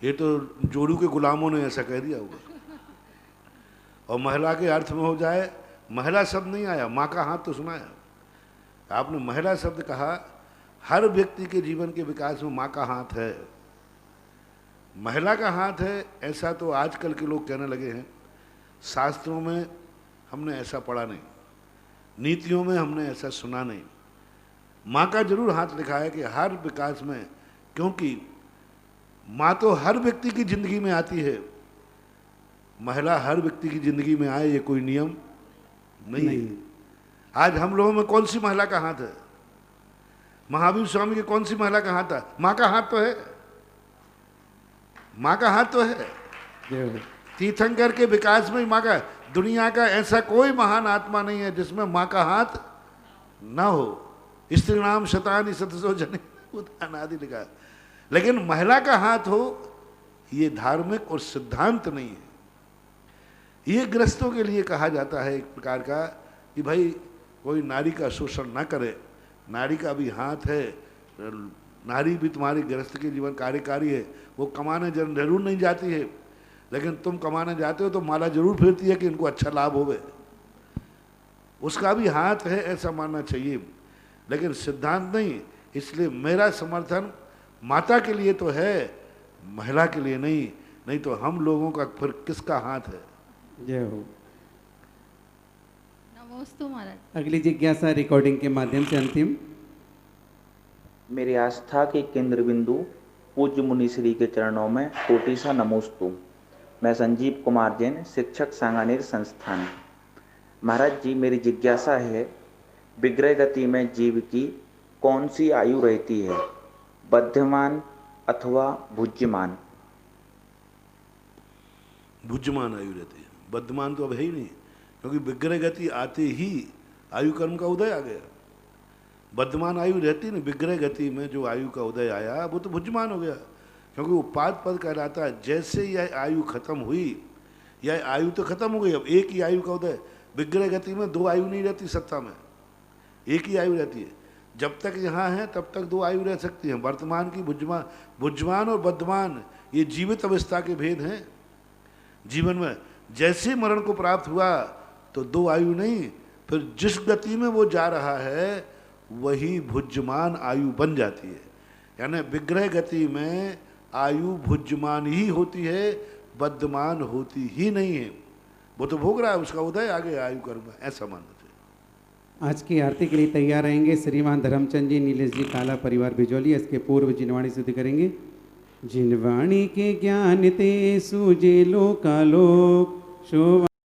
ये तो जोड़ू के गुलामों ने ऐसा कह दिया होगा। और महिला के अर्थ में हो जाए, महिला शब्द नहीं आया, माँ का हाथ तो सुना है आपने। महिला शब्द कहा, हर व्यक्ति के जीवन के विकास में माँ का हाथ है, महिला का हाथ है, ऐसा तो आजकल के लोग कहने लगे हैं। शास्त्रों में हमने ऐसा पढ़ा नहीं, नीतियों में हमने ऐसा सुना नहीं। माँ का जरूर हाथ लिखा है कि हर विकास में, क्योंकि माँ तो हर व्यक्ति की जिंदगी में आती है, महिला हर व्यक्ति की जिंदगी में आए ये कोई नियम नहीं। आज हम लोगों में कौन सी महिला का हाथ है? महावीर स्वामी की कौन सी महिला का हाथ है? माँ का हाथ तो है, माँ का हाथ तो है। तीर्थंकर के विकास में माँ का, दुनिया का ऐसा कोई महान आत्मा नहीं है जिसमें माँ का हाथ ना हो। स्त्री नाम शतानी शतसो जने अनादि लिखा है, लेकिन महिला का हाथ हो ये धार्मिक और सिद्धांत नहीं है। ये ग्रस्तों के लिए कहा जाता है एक प्रकार का कि भाई कोई नारी का शोषण ना करे, नारी का भी हाथ है, नारी भी तुम्हारी गृहस्थ के जीवन कार्यकारी है। वो कमाने जरूर नहीं जाती है, लेकिन तुम कमाने जाते हो तो माला जरूर फिरती है कि इनको अच्छा लाभ होवे, उसका भी हाथ है, ऐसा मानना चाहिए, लेकिन सिद्धांत नहीं। इसलिए मेरा समर्थन माता के लिए तो है, महिला के लिए नहीं, नहीं तो हम लोगों का फिर किसका हाथ है? जय हो। नमोस्तु महाराज। अगली जिज्ञासा रिकॉर्डिंग के माध्यम से अंतिम। मेरी आस्था के केंद्र बिंदु पूज्य मुनिश्री के चरणों में कोटि सा नमोस्तु। मैं संजीव कुमार जैन, शिक्षक सांगानेर संस्थान। महाराज जी, मेरी जिज्ञासा है, विग्रह गति में जीव की कौन सी आयु रहती है, बध्यमान अथवा भुज्यमान? भुज्यमान आयु रहती है। वर्तमान तो अब है ही नहीं, क्योंकि विग्रह गति आते ही आयु कर्म का उदय आ गया। वर्तमान आयु रहती नहीं, विग्रह गति में जो आयु का उदय आया वो तो भुज्यमान हो गया, क्योंकि वो पाद पद कहलाता है। जैसे यह आयु खत्म हुई, यह आयु तो खत्म हो गई, अब एक ही आयु का उदय। विग्रह गति में दो आयु नहीं रहती सत्ता में, एक ही आयु रहती है। जब तक यहाँ है तब तक दो आयु रह सकती हैं। वर्तमान की भुज्यमान और वर्तमान ये जीवित अवस्था के भेद हैं। जीवन में जैसे मरण को प्राप्त हुआ तो दो आयु नहीं, फिर जिस गति में वो जा रहा है वही भुज्यमान आयु बन जाती है। यानी विग्रह गति में आयु भुज्यमान ही होती है, वर्तमान होती ही नहीं है। वो तो भोग रहा है, उसका उदय आ गया आयु कर्म, ऐसा मानना चाहिए। आज की आरती के लिए तैयार रहेंगे श्रीमान धर्मचंद जी, नीलेश जी, काला परिवार बिजौली। इसके पूर्व जिनवाणी स्तुति करेंगे। जिनवाणी के ज्ञान ते सूझे लोकालोक शोभा